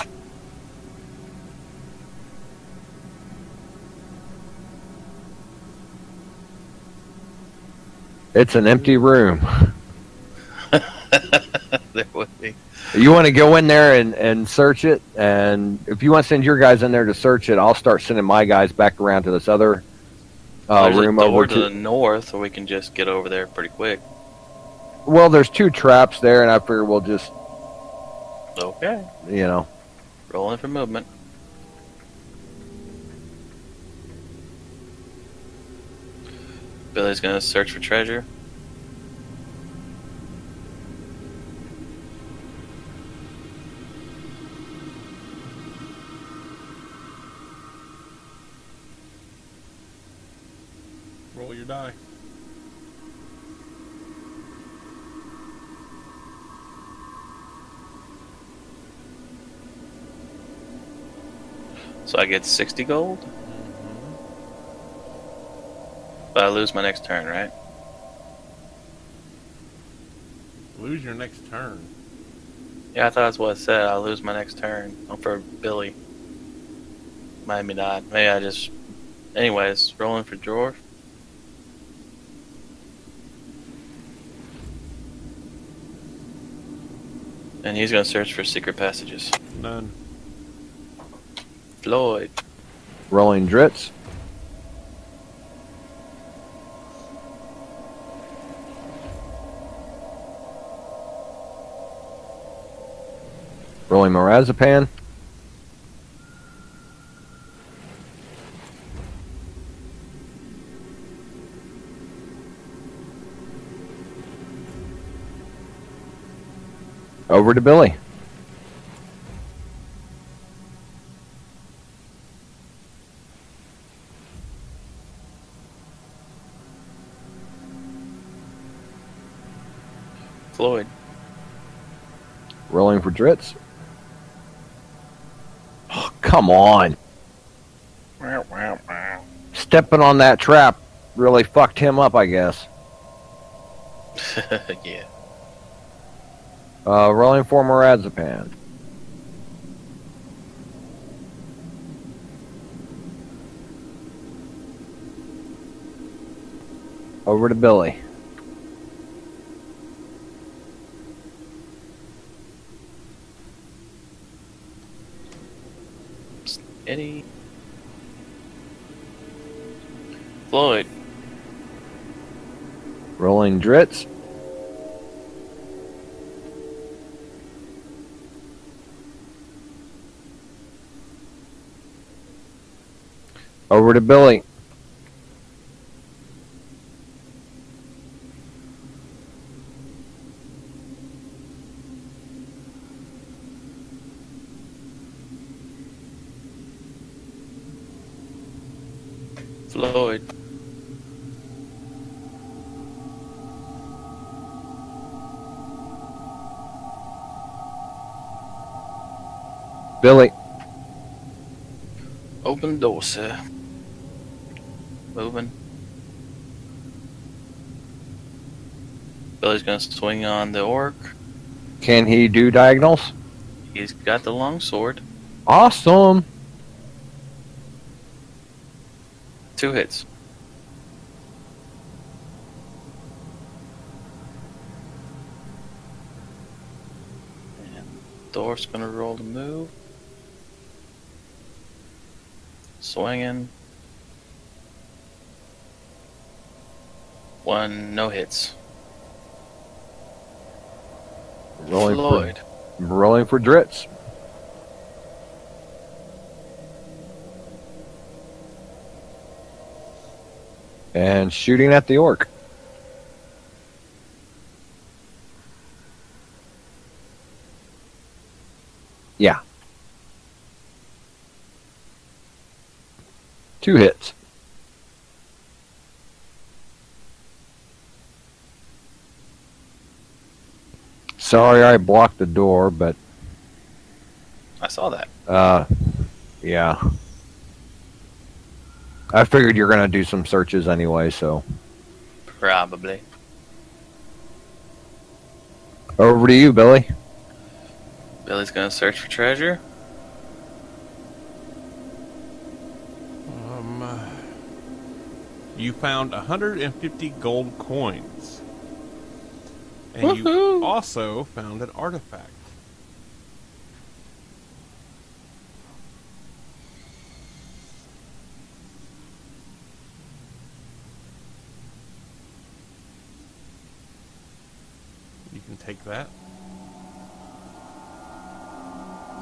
It's an empty room. There would be. You want to go in there and search it, and if you want to send your guys in there to search it, I'll start sending my guys back around to this other There's a room door over to the north, or we can just get over there pretty quick. Well, there's 2 traps there, and I figure we'll just, Okay. you know. Rolling for movement. Billy's gonna search for treasure. Roll your die. So I get 60 gold? But I lose my next turn, right? Lose your next turn. Yeah, I thought that's what it said. I lose my next turn. I'm for Billy. Might be not. Maybe I just... Anyways, rolling for drawer. And he's gonna search for secret passages. None. Floyd. Rolling Dritz. Rolling Marzipan. Over to Billy. Floyd. Rolling for Dritz. Oh, come on. Stepping on that trap really fucked him up, I guess. Yeah. Rolling for Marzipan. Over to Billy. Eddie. Floyd. Rolling Dritz. Over to Billy. Floyd. Billy. Open the door, sir. Moving. Billy's gonna swing on the orc. Can he do diagonals? He's got the long sword. Awesome. 2 hits. And Dwarf's gonna roll to move. Swinging. 1, no hits. Floyd. Rolling for Dritz. And shooting at the orc. Yeah. 2 hits. Sorry I blocked the door, but I saw that. yeah. I figured you're gonna do some searches anyway, so. Probably. Over to you, Billy. Billy's gonna search for treasure. You found 150 gold coins. And Woohoo! you also found an artifact. You can take that.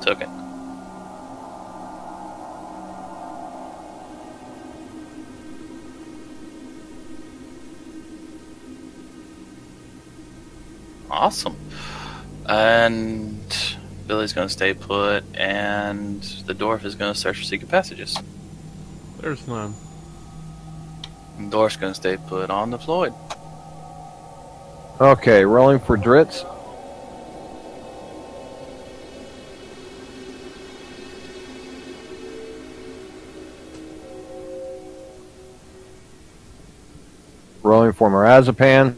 Took it. Awesome. And Billy's going to stay put, and the dwarf is going to search for secret passages. There's none. The dwarf's going to stay put on the Floyd. Okay, rolling for Dritz. Rolling for Mirazapan.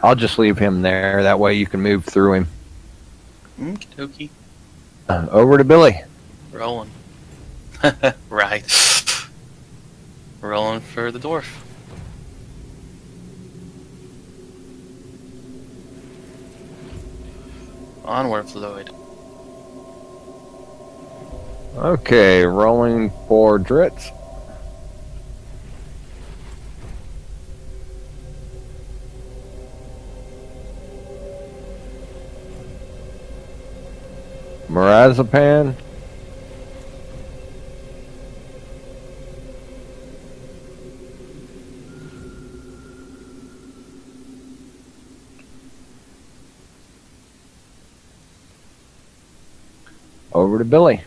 I'll just leave him there. That way you can move through him. Okie dokie. Over to Billy. Rolling. Right. Rolling for the dwarf. Onward, Floyd. Okay, rolling for Dritz. Mirazapan. Over to Billy.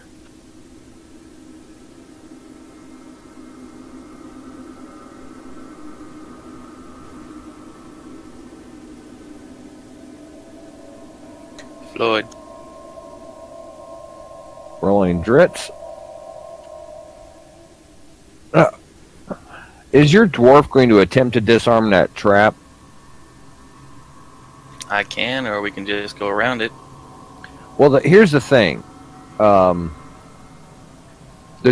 Floyd. Rolling Dritz. Is your dwarf going to attempt to disarm that trap? I can, or we can just go around it. Well, here's the thing. The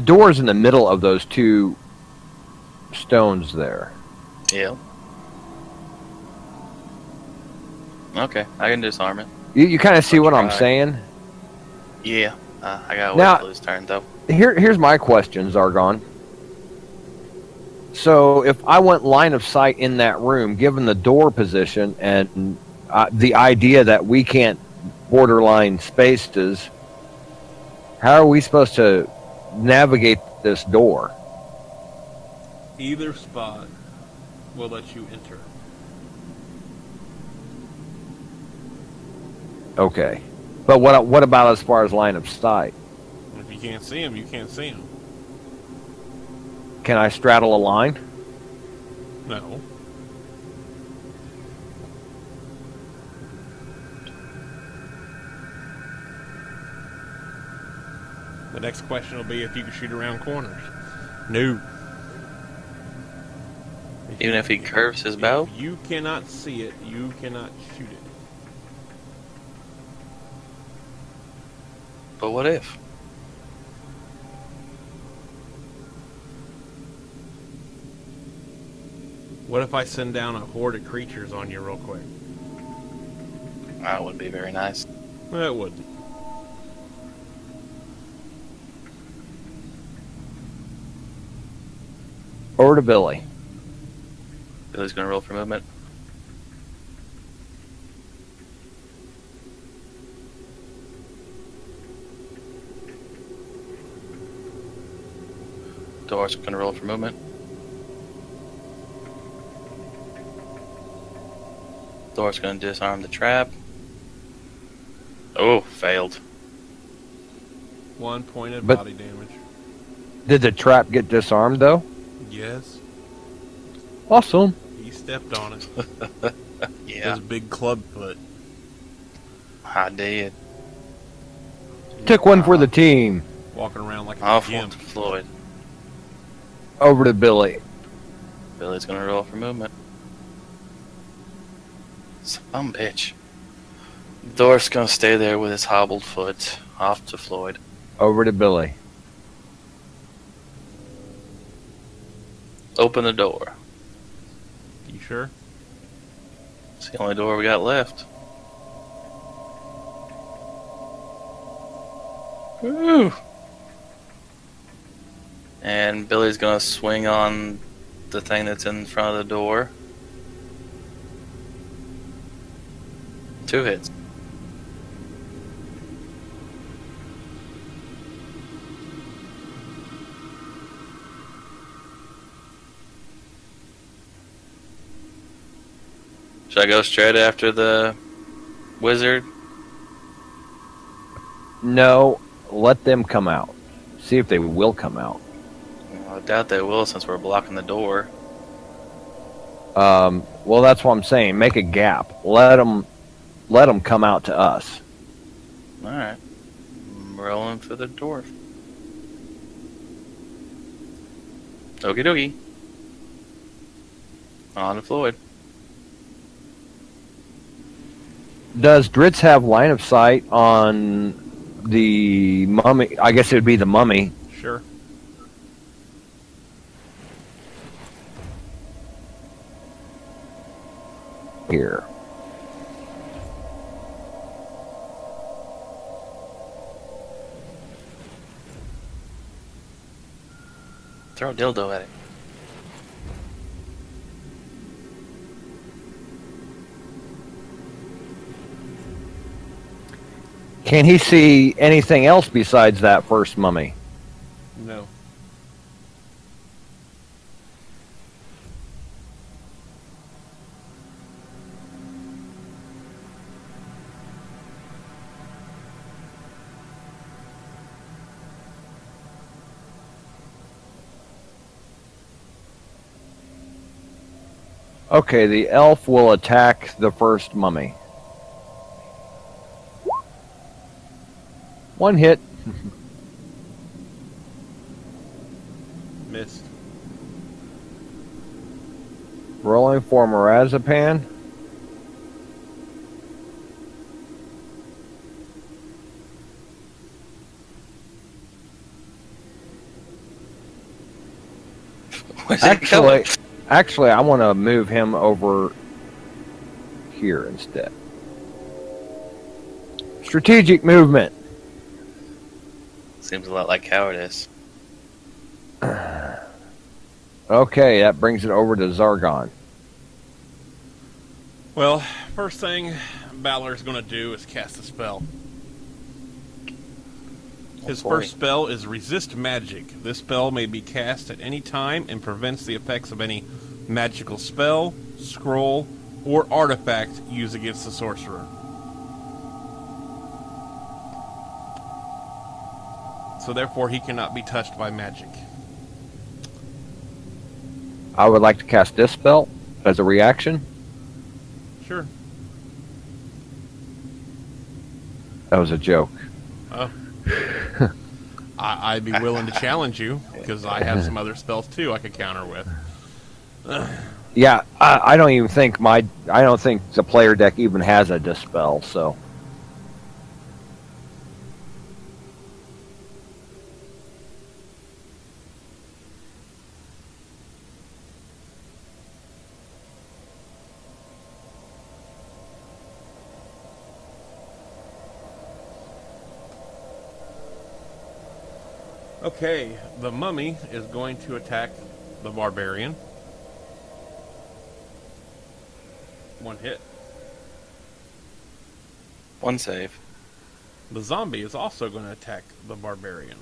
door's in the middle of those two stones there. Yeah. Okay, I can disarm it. You kind of see what I'm try. saying? Yeah. I gotta Now- wait till his turn, though. Here's my question, Zargon. So if I went line of sight in that room, given the door position and the idea that we can't borderline spaces, how are we supposed to navigate this door? Either spot will let you enter. Okay. But what about as far as line of sight? If you can't see him, you can't see him. Can I straddle a line? No. The next question will be if you can shoot around corners. No. Even if he curves his bow? If you cannot see it, you cannot shoot it. But what if? What if I send down a horde of creatures on you real quick? That would be very nice. That wouldn't. Over to Billy. Billy's gonna roll for movement. Dwarf's gonna roll for movement. Dwarf's gonna disarm the trap. Oh, failed. 1 point of But- body damage. Did the trap get disarmed, though? Yes. Awesome. He stepped on it. Yeah, His big club foot. I did. Took one for the team. Walking around like a Awful gimp. to Floyd. Over to Billy. Billy's gonna roll for movement. Some bitch. Dwarf's gonna stay there with his hobbled foot. Off to Floyd. Over to Billy. Open the door. You sure? It's the only door we got left. Woo! And Billy's gonna swing on the thing that's in front of the door. 2 hits. Should I go straight after the wizard? No, let them come out. See if they will come out. I doubt they will since we're blocking the door. Well, that's what I'm saying. Make a gap. Let them come out to us. Alright. I'm rolling for the dwarf. Okie dokie. On to Floyd. Does Dritz have line of sight on the mummy? I guess it would be the mummy. Sure. Here. Throw a dildo at it. Can he see anything else besides that first mummy? No. Okay, the elf will attack the first mummy. 1 hit. Missed. Rolling for Mirazapan. Where's it going? Actually, I want to move him over here instead. Strategic movement. Seems a lot like cowardice. Okay, that brings it over to Zargon. Well, first thing Balur's going to do is cast a spell. His first spell is Resist Magic. This spell may be cast at any time and prevents the effects of any magical spell, scroll, or artifact used against the sorcerer. So therefore he cannot be touched by magic. I would like to cast Dispel as a reaction. Sure. That was a joke. Oh. I'd be willing to challenge you, because I have some other spells too I could counter with. Yeah, I don't even think I don't think the player deck even has a Dispel, so. Okay, the mummy is going to attack the barbarian. 1 hit. 1 save. The zombie is also going to attack the barbarian.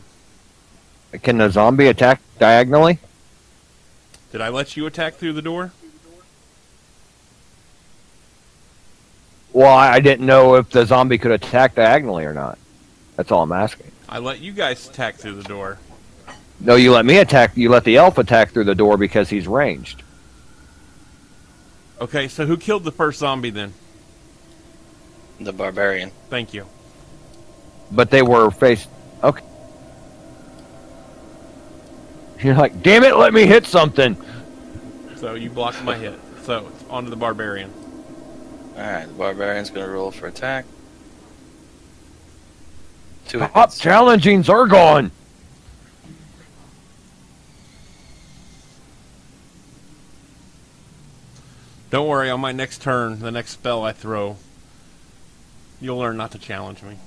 Can the zombie attack diagonally? Did I let you attack through the door? Well, I didn't know if the zombie could attack diagonally or not. That's all I'm asking. I let you guys attack through the door. No, you let me attack. You let the elf attack through the door because he's ranged. Okay, so who killed the first zombie then? The barbarian. Thank you. But they were faced. Okay. You're like, damn it, let me hit something. So you blocked my hit. So it's on to the barbarian. Alright, the barbarian's gonna roll for attack. 2 hits. Stop challenging Zargon. Don't worry, on my next turn, the next spell I throw, you'll learn not to challenge me.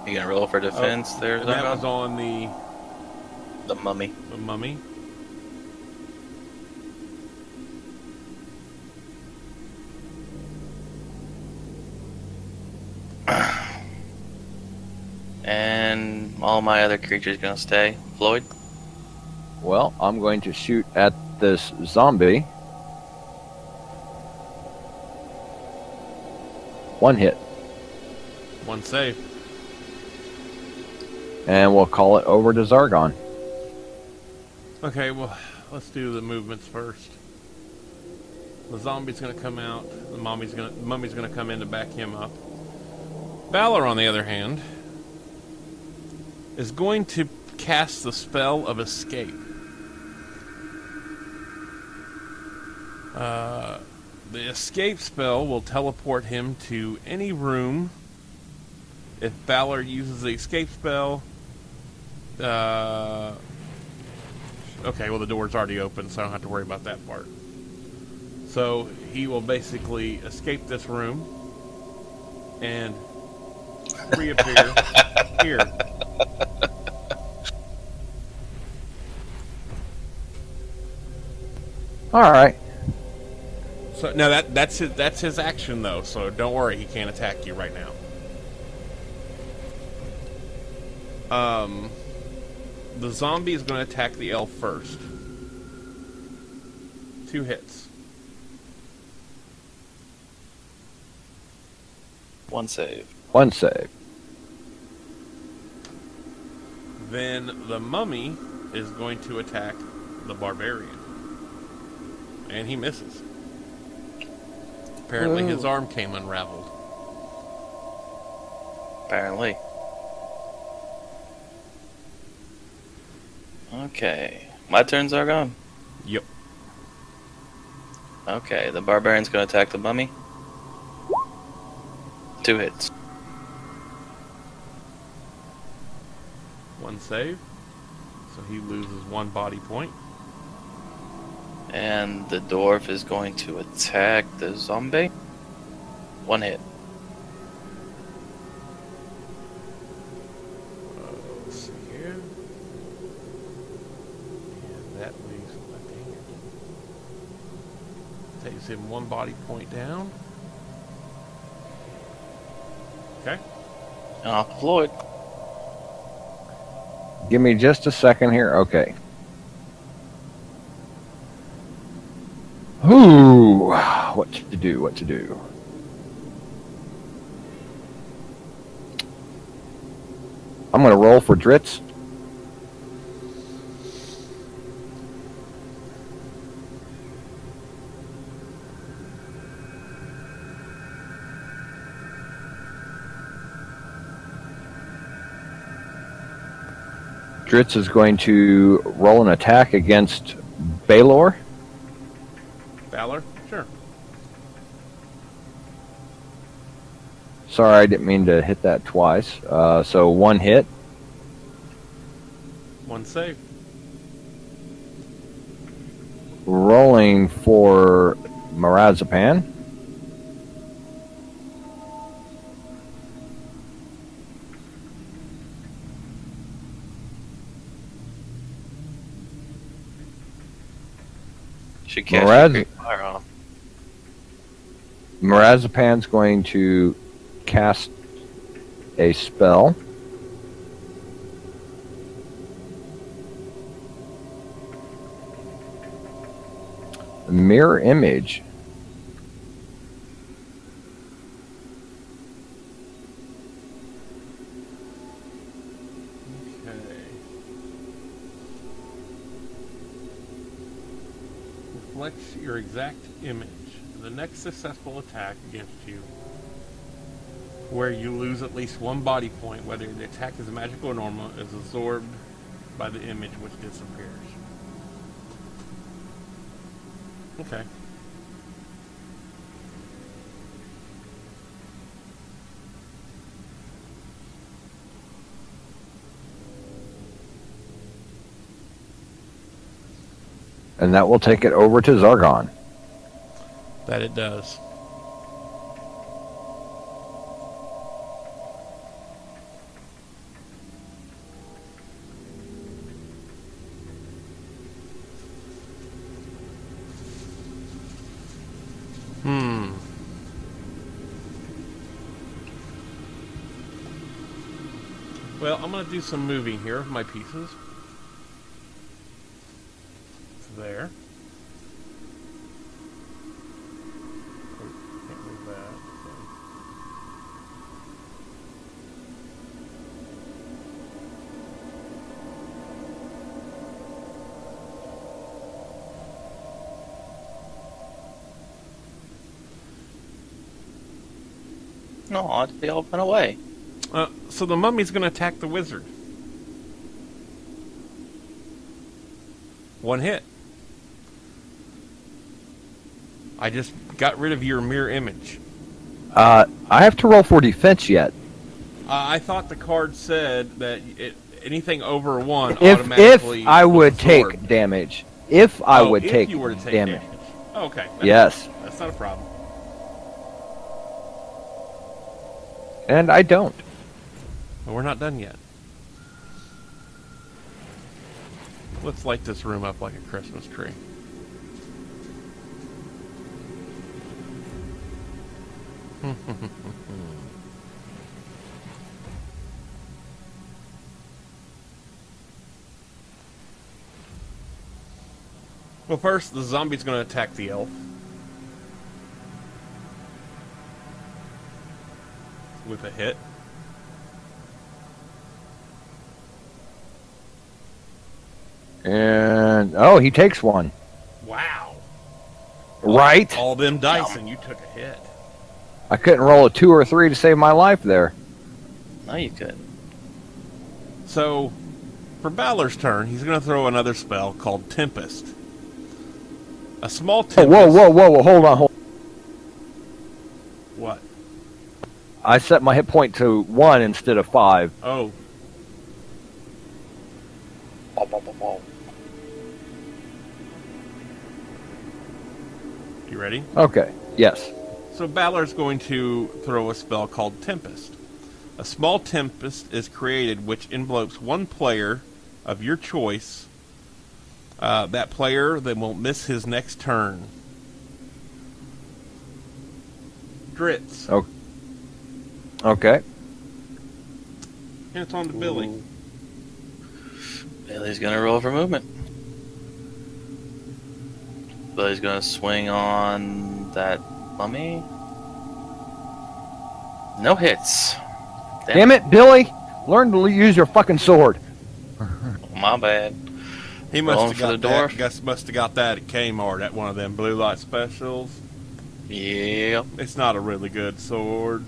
You gonna roll for defense there? And that was on the mummy. the mummy. And all my other creatures gonna stay. Floyd? Well, I'm going to shoot at this zombie. One hit. One save. And we'll call it over to Zargon. Okay, well, let's do the movements first. The zombie's going to come out. The mummy's going to come in to back him up. Balur, on the other hand, is going to cast the spell of escape. The escape spell will teleport him to any room. If Balur uses the escape spell, okay, well, the door's already open, so I don't have to worry about that part. So he will basically escape this room and reappear here. All right. So now that's his action though. So don't worry, he can't attack you right now. The zombie is going to attack the elf first. 2 hits. One save. One save. Then the mummy is going to attack the barbarian. And he misses. Apparently his arm came unraveled. Apparently. Okay. My turns are gone. Yep. Okay, the barbarian's gonna attack the mummy. 2 hits. 1 save. So he loses 1 body point. And the dwarf is going to attack the zombie. 1 hit. Let's see here. And that leaves, takes him 1 body point down. Okay. Floyd. Give me just a second here. Okay. Ooh, what to do? What to do? I'm going to roll for Dritz. Dritz is going to roll an attack against Balur. Balur? Sure. Sorry, I didn't mean to hit that twice. So 1 hit. 1 save. Rolling for Marazapan. Should cast fire on him. Marazapan's going to cast a spell. Mirror image. Reflects your exact image. The next successful attack against you, where you lose at least 1 body point, whether the attack is magical or normal, is absorbed by the image which disappears. Okay. And that will take it over to Zargon. That it does. Well, I'm going to do some moving here of my pieces. There. Oh, can't move that. No, they all went away. So the mummy's going to attack the wizard. One hit. I just got rid of your mirror image. I have to roll for defense yet. I thought the card said that anything over 1 If automatically I was would absorbed. take damage. If I would if take you were to take damage. Oh, okay. Yes. That's not a problem. And I don't. But we're not done yet. Let's light this room up like a Christmas tree. Well, first, the zombie's going to attack the elf. With a hit. And, oh, he takes one. Wow. Right? All them dice and you took a hit. I couldn't roll a 2 or 3 to save my life there. No, you couldn't. So, for Balor's turn, he's going to throw another spell called Tempest. A small Oh, tempest. whoa, hold on. What? I set my hit point to 1 instead of 5. Oh. You ready? Okay, yes. So Balor's going to throw a spell called Tempest. A small tempest is created which envelopes one player of your choice. That player then will miss his next turn. Dritz. Oh. Okay. And it's on to Billy. Ooh. Billy's gonna roll for movement. Billy's gonna swing on that mummy. No hits. Damn it, Billy! Learn to use your fucking sword. My bad. He must Rolling have for got the door. that. Gus must have got that at Kmart at one of them blue light specials. Yep. It's not a really good sword.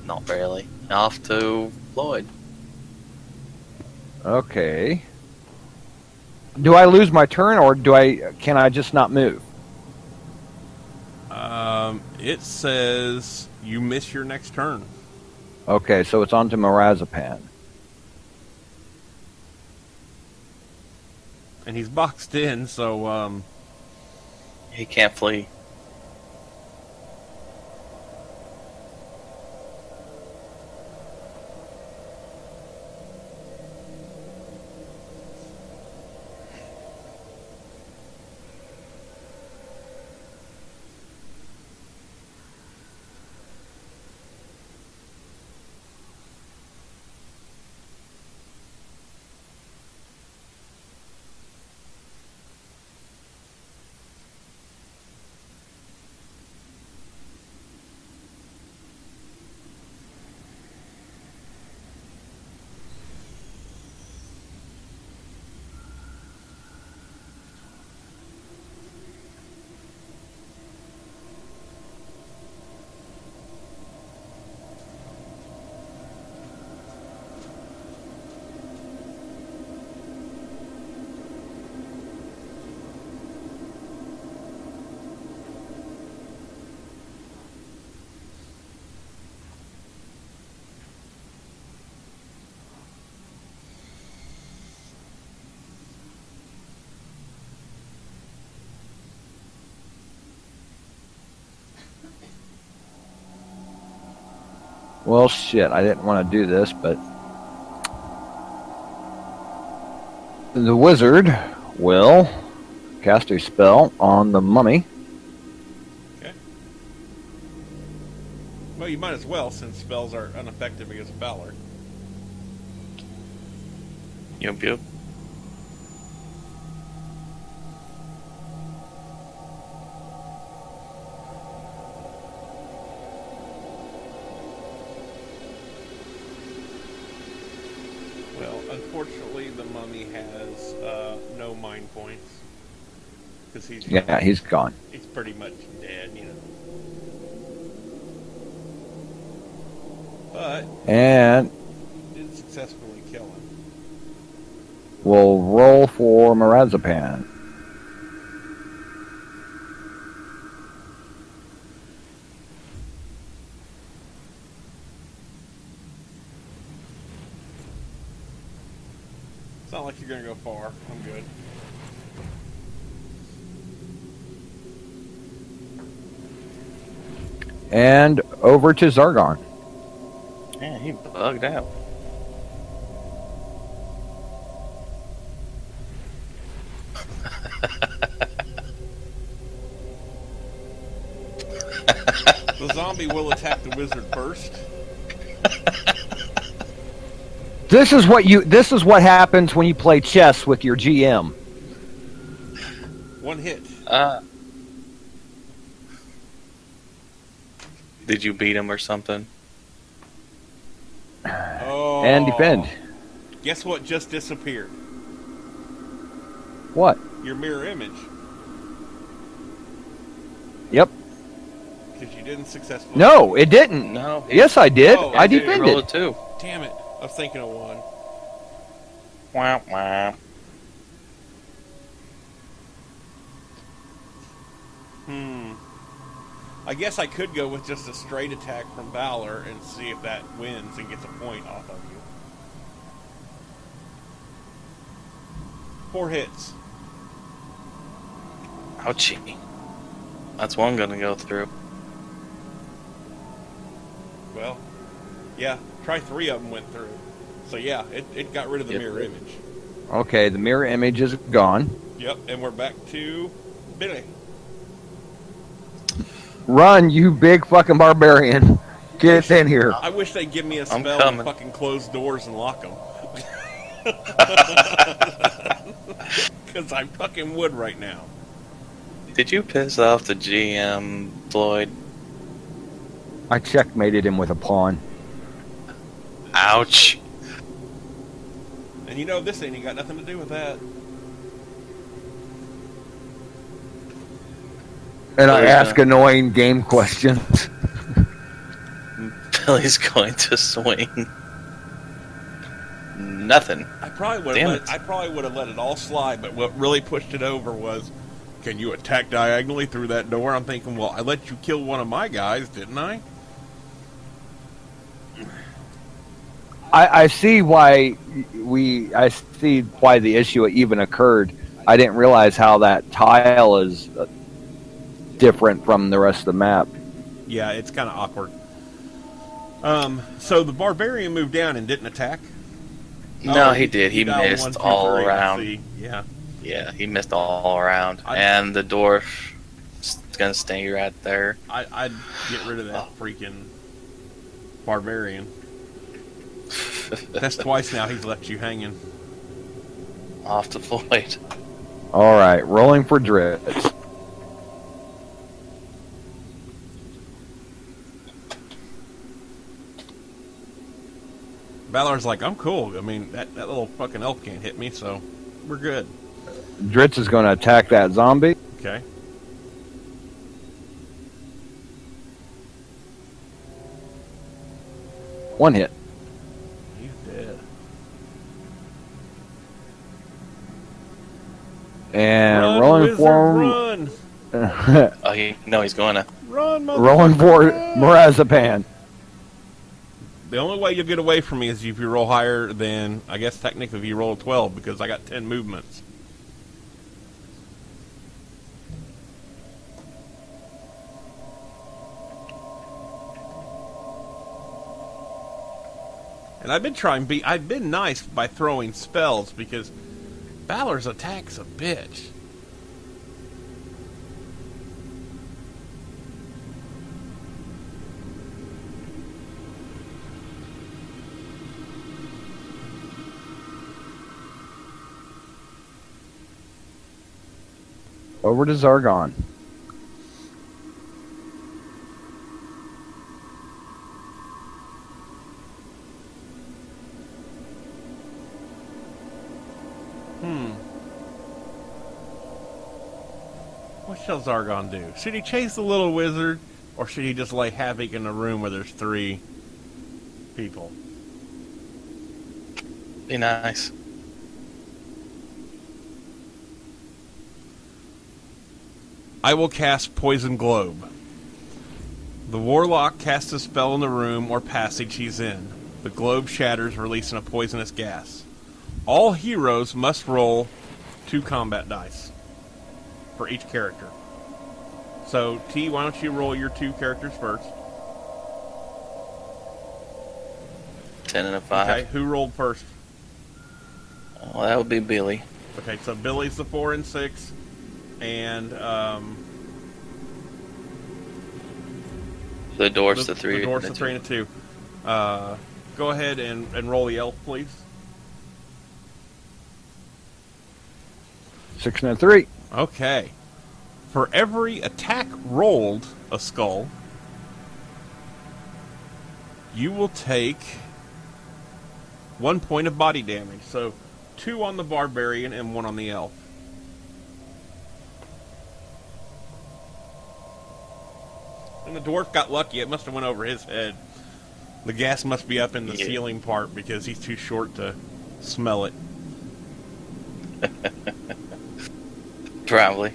Not really. Off to Floyd. Okay. Do I lose my turn, or can I just not move? It says you miss your next turn. Okay, so it's on to Mirazapan. And he's boxed in, so He can't flee. Well, shit, I didn't want to do this, but the wizard will cast a spell on the mummy. okay. Well, you might as well, since spells are ineffective against Balor. Yup, yup. Well, unfortunately, the mummy has no mind points. Because He's gone. he's pretty much dead, you know. But And did successfully kill him. we'll roll for Mirazapan. It's not like you're gonna go far. I'm good. And over to Zargon. Man, he bugged out. The zombie will attack the wizard first. This is what happens when you play chess with your GM. One hit. Did you beat him or something? Oh. And defend. Guess what just disappeared? What? Your mirror image. Yep. Because you didn't successfully. No, it didn't. No. Yes, I did. Oh, I you Roll defended. it too. Damn it. I was thinking of one. Wah, wah. I guess I could go with just a straight attack from Balur and see if that wins and gets a point off of you. 4 hits. Ouchie. That's one gonna go through. Well, yeah, try 3 of them went through. So yeah, it got rid of the Yep. mirror image. Okay, the mirror image is gone. Yep, and we're back to Billy. Run, you big fucking barbarian. Get in here. I wish they'd give me a I'm spell to coming. fucking close doors and lock them. Because I fucking would right now. Did you piss off the GM, Floyd? I checkmated him with a pawn. Ouch. And you know this ain't got nothing to do with that. And I Billy's ask gonna- annoying game questions. Billy's going to swing. Nothing. I probably Damn would have let it all slide, but what really pushed it over was, can you attack diagonally through that door? I'm thinking, well, I let you kill one of my guys, didn't I? I see why the issue even occurred. I didn't realize how that tile is different from the rest of the map. Yeah, it's kind of awkward. So the barbarian moved down and didn't attack? No, Oh, he did. He dialed missed 1, 2, all 3, I around. see. Yeah. Yeah, he missed all around. I- And the dwarf is going to stay right there. I'd get rid of that freaking barbarian. That's twice now he's left you hanging. Off to Floyd. All right, rolling for Dritz. Balor's like, I'm cool. I mean, that little fucking elf can't hit me, so we're good. Dritz is going to attack that zombie. Okay. One hit. He's dead. And Run, rolling wizard, for run! Oh, he's going to. Run, motherfucker! rolling for Mirazapan. The only way you'll get away from me is if you roll higher than, I guess technically if you roll 12, because I got 10 movements. And I've been nice by throwing spells, because Balor's attack's a bitch. Over to Zargon. What shall Zargon do? Should he chase the little wizard, or should he just lay havoc in a room where there's 3 people? Be nice. I will cast Poison Globe. The warlock casts a spell in the room or passage he's in. The globe shatters, releasing a poisonous gas. All heroes must roll 2 combat dice for each character. So, T, why don't you roll your 2 characters first? 10 and a 5. Okay, who rolled first? Well, that would be Billy. Okay, so Billy's the 4 and 6, and The dwarf's the 3. The dwarf's the 3 and a 2. Go ahead and roll the elf, please. 6 and a 3. Okay. For every attack rolled a skull, you will take 1 point of body damage. So 2 on the barbarian and 1 on the elf. And the dwarf got lucky. It must have went over his head. The gas must be up in the ceiling part because he's too short to smell it. Probably.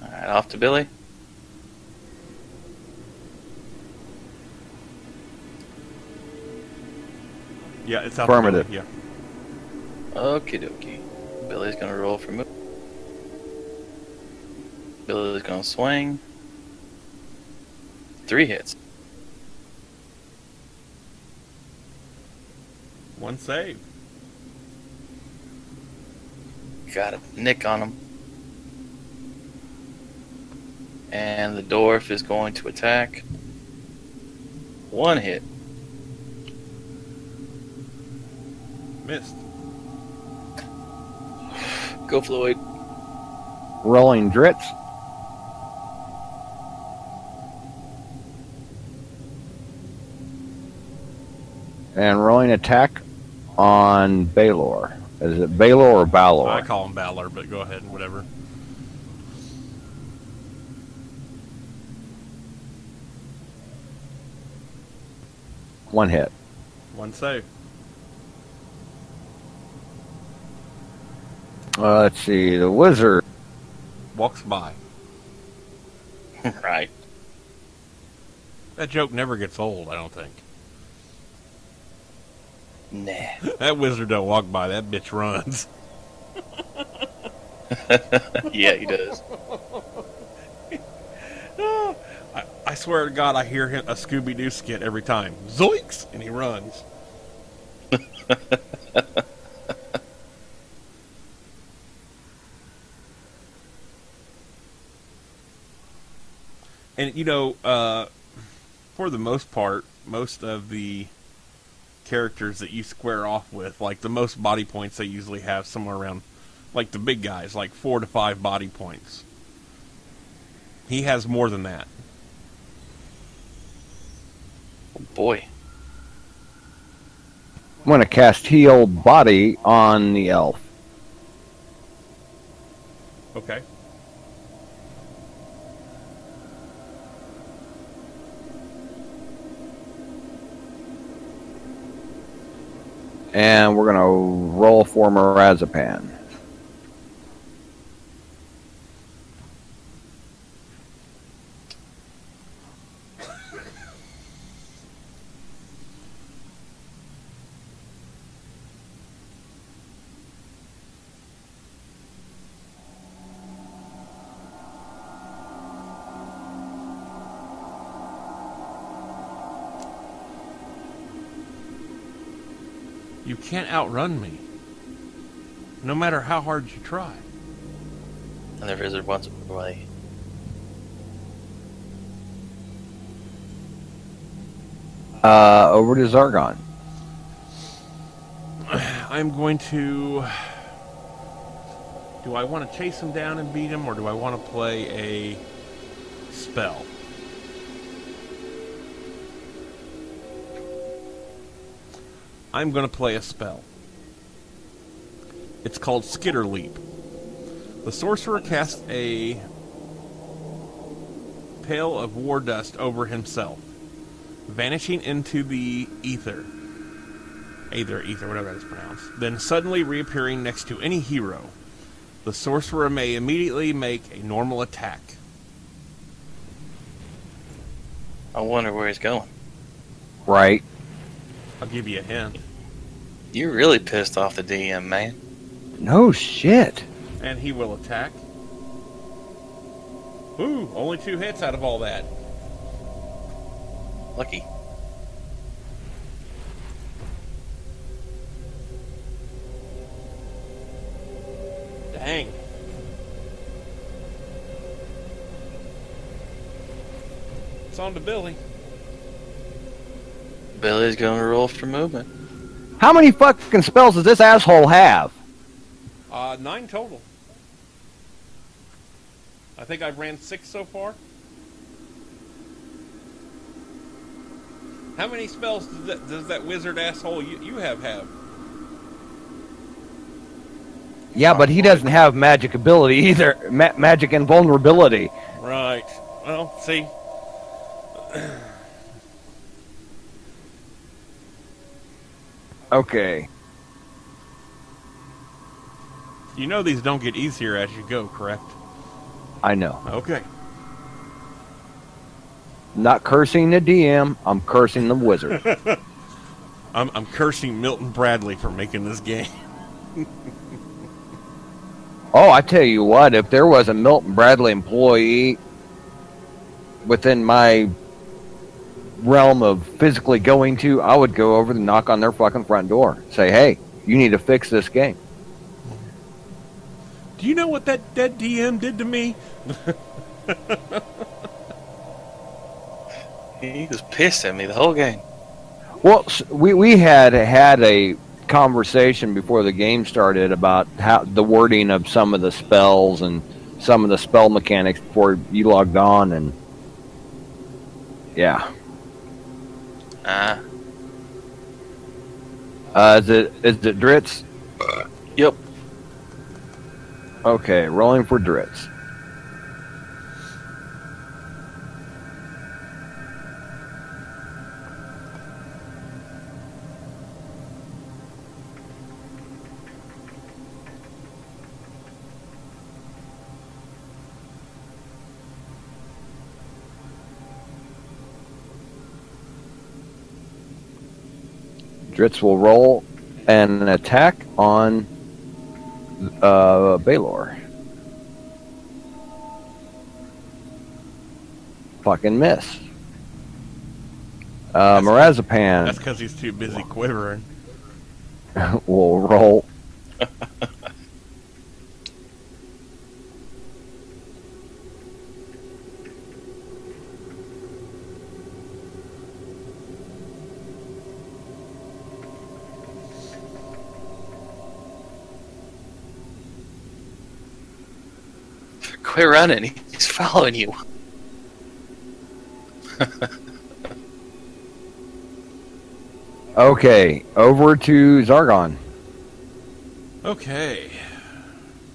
Alright, off to Billy. Yeah, it's out. Affirmative. Yeah. Okie dokie. Billy's gonna roll for move. Billy's gonna swing. 3 hits. 1 save. Got a nick on him. And the dwarf is going to attack. 1 hit. Missed. Go Floyd. Rolling Dritz. And rolling attack on Balur. Is it Balur or Balor? I call him Balur, but go ahead, whatever. One hit. 1 save. Let's see. The wizard. Walks by. Right. That joke never gets old, I don't think. Nah. That wizard don't walk by, that bitch runs. Yeah, he does. I swear to God, I hear him, a Scooby-Doo skit every time. Zoinks! And he runs. And, you know, for the most part, most of the characters that you square off with, like the most body points they usually have somewhere around, like the big guys, like 4 to 5 body points. He has more than that. Oh boy. I'm going to cast Heal Body on the elf. Okay. And we're going to roll for Mirazapan. You can't outrun me. No matter how hard you try. And the wizard wants away. Over to Zargon. I'm going to... Do I want to chase him down and beat him, or do I want to play a spell? I'm going to play a spell. It's called Skitter Leap. The sorcerer casts a pail of war dust over himself, vanishing into the ether, whatever that is pronounced, then suddenly reappearing next to any hero. The sorcerer may immediately make a normal attack. I wonder where he's going. Right. I'll give you a hint. You're really pissed off the DM, man. No shit. And he will attack. Ooh, only 2 hits out of all that. Lucky. Dang. It's on to Billy. Billy's gonna roll for movement. How many fucking spells does this asshole have? 9 total. I think I've ran 6 so far. How many spells does that wizard asshole you have? Yeah, but he doesn't have magic ability either. Magic invulnerability. Right. Well, see. Okay. You know these don't get easier as you go, correct? I know. Okay. Not cursing the DM, I'm cursing the wizard. I'm cursing Milton Bradley for making this game. Oh, I tell you what, if there was a Milton Bradley employee within my realm of physically going to, I would go over and knock on their fucking front door. Say, hey, you need to fix this game. Do you know what that DM did to me? He was pissed at me the whole game. Well, we had a conversation before the game started about how the wording of some of the spells and some of the spell mechanics before you logged on, and yeah. Is it Dritz? Yep. Okay, rolling for Dritz. Dritz will roll an attack on Balur. Fucking miss. Mirazapan That's because he's too busy quivering. will roll. Quit running. He's following you. Okay, over to Zargon. Okay.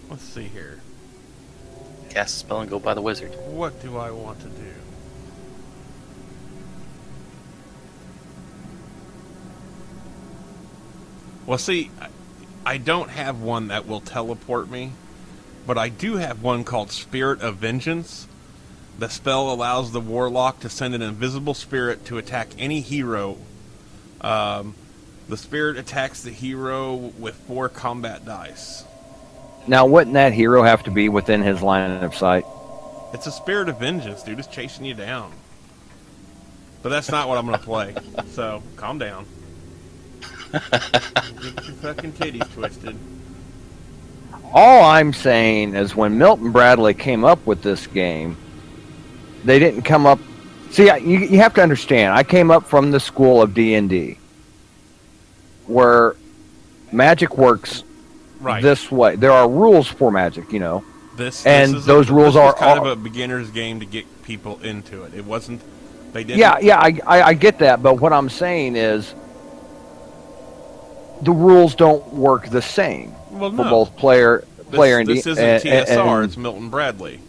Let's see here. Cast a spell and go by the wizard. What do I want to do? Well, see, I don't have one that will teleport me, but I do have one called Spirit of Vengeance. The spell allows the warlock to send an invisible spirit to attack any hero. The spirit attacks the hero with 4 combat dice. Now, wouldn't that hero have to be within his line of sight? It's a Spirit of Vengeance, dude. It's chasing you down. But that's not what I'm going to play. So, calm down. Get your fucking titties twisted. All I'm saying is when Milton Bradley came up with this game, they didn't come up... See, you have to understand, I came up from the school of D&D, where Magic works Right. this way. There are rules for Magic, you know. This and is those rules this was are kind of a beginner's game to get people into it. It wasn't. They didn't. Yeah, I get that, but what I'm saying is the rules don't work the same Well, for no. both player and This isn't TSR. It's Milton Bradley.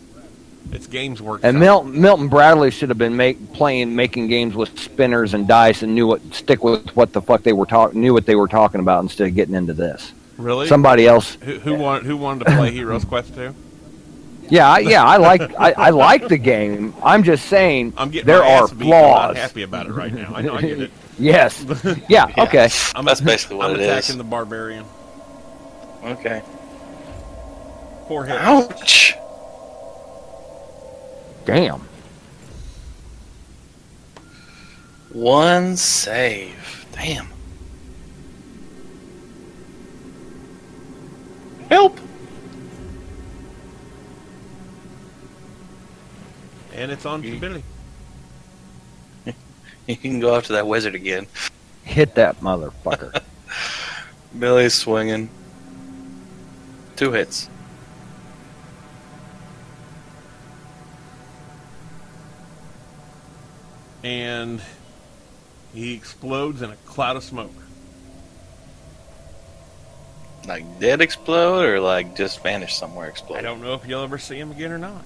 It's Games Workshop. And Milton Bradley should have been making games with spinners and dice and stick with what the fuck they were knew what they were talking about instead of getting into this. Really? Somebody else who wanted to play Heroes Quest 2? Yeah, I like the game. I'm just saying there are flaws. I'm not happy about it right now. I know, I get it. Yes. Yeah. Okay. That's basically what it is. I'm attacking the barbarian. Okay. 4 hits. Ouch! Damn. 1 save. Damn. Help! And it's on to Billy. You can go after that wizard again. Hit that motherfucker. Billy's swinging. 2 hits. And he explodes in a cloud of smoke. Like dead explode or like just vanish somewhere explode? I don't know if you'll ever see him again or not.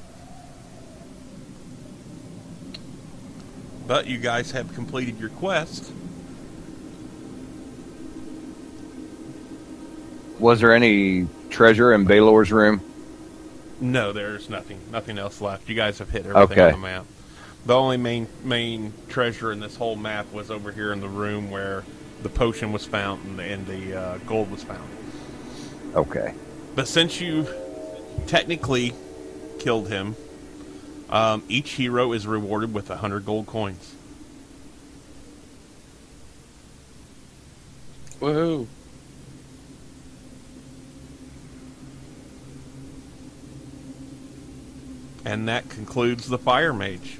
But you guys have completed your quest. Was there any treasure in Balur's room? No, there's nothing else left. You guys have hit everything on the map. The only main treasure in this whole map was over here in the room where the potion was found and the gold was found. Okay. But since you technically killed him, each hero is rewarded with 100 gold coins. Woohoo! And that concludes the Fire Mage.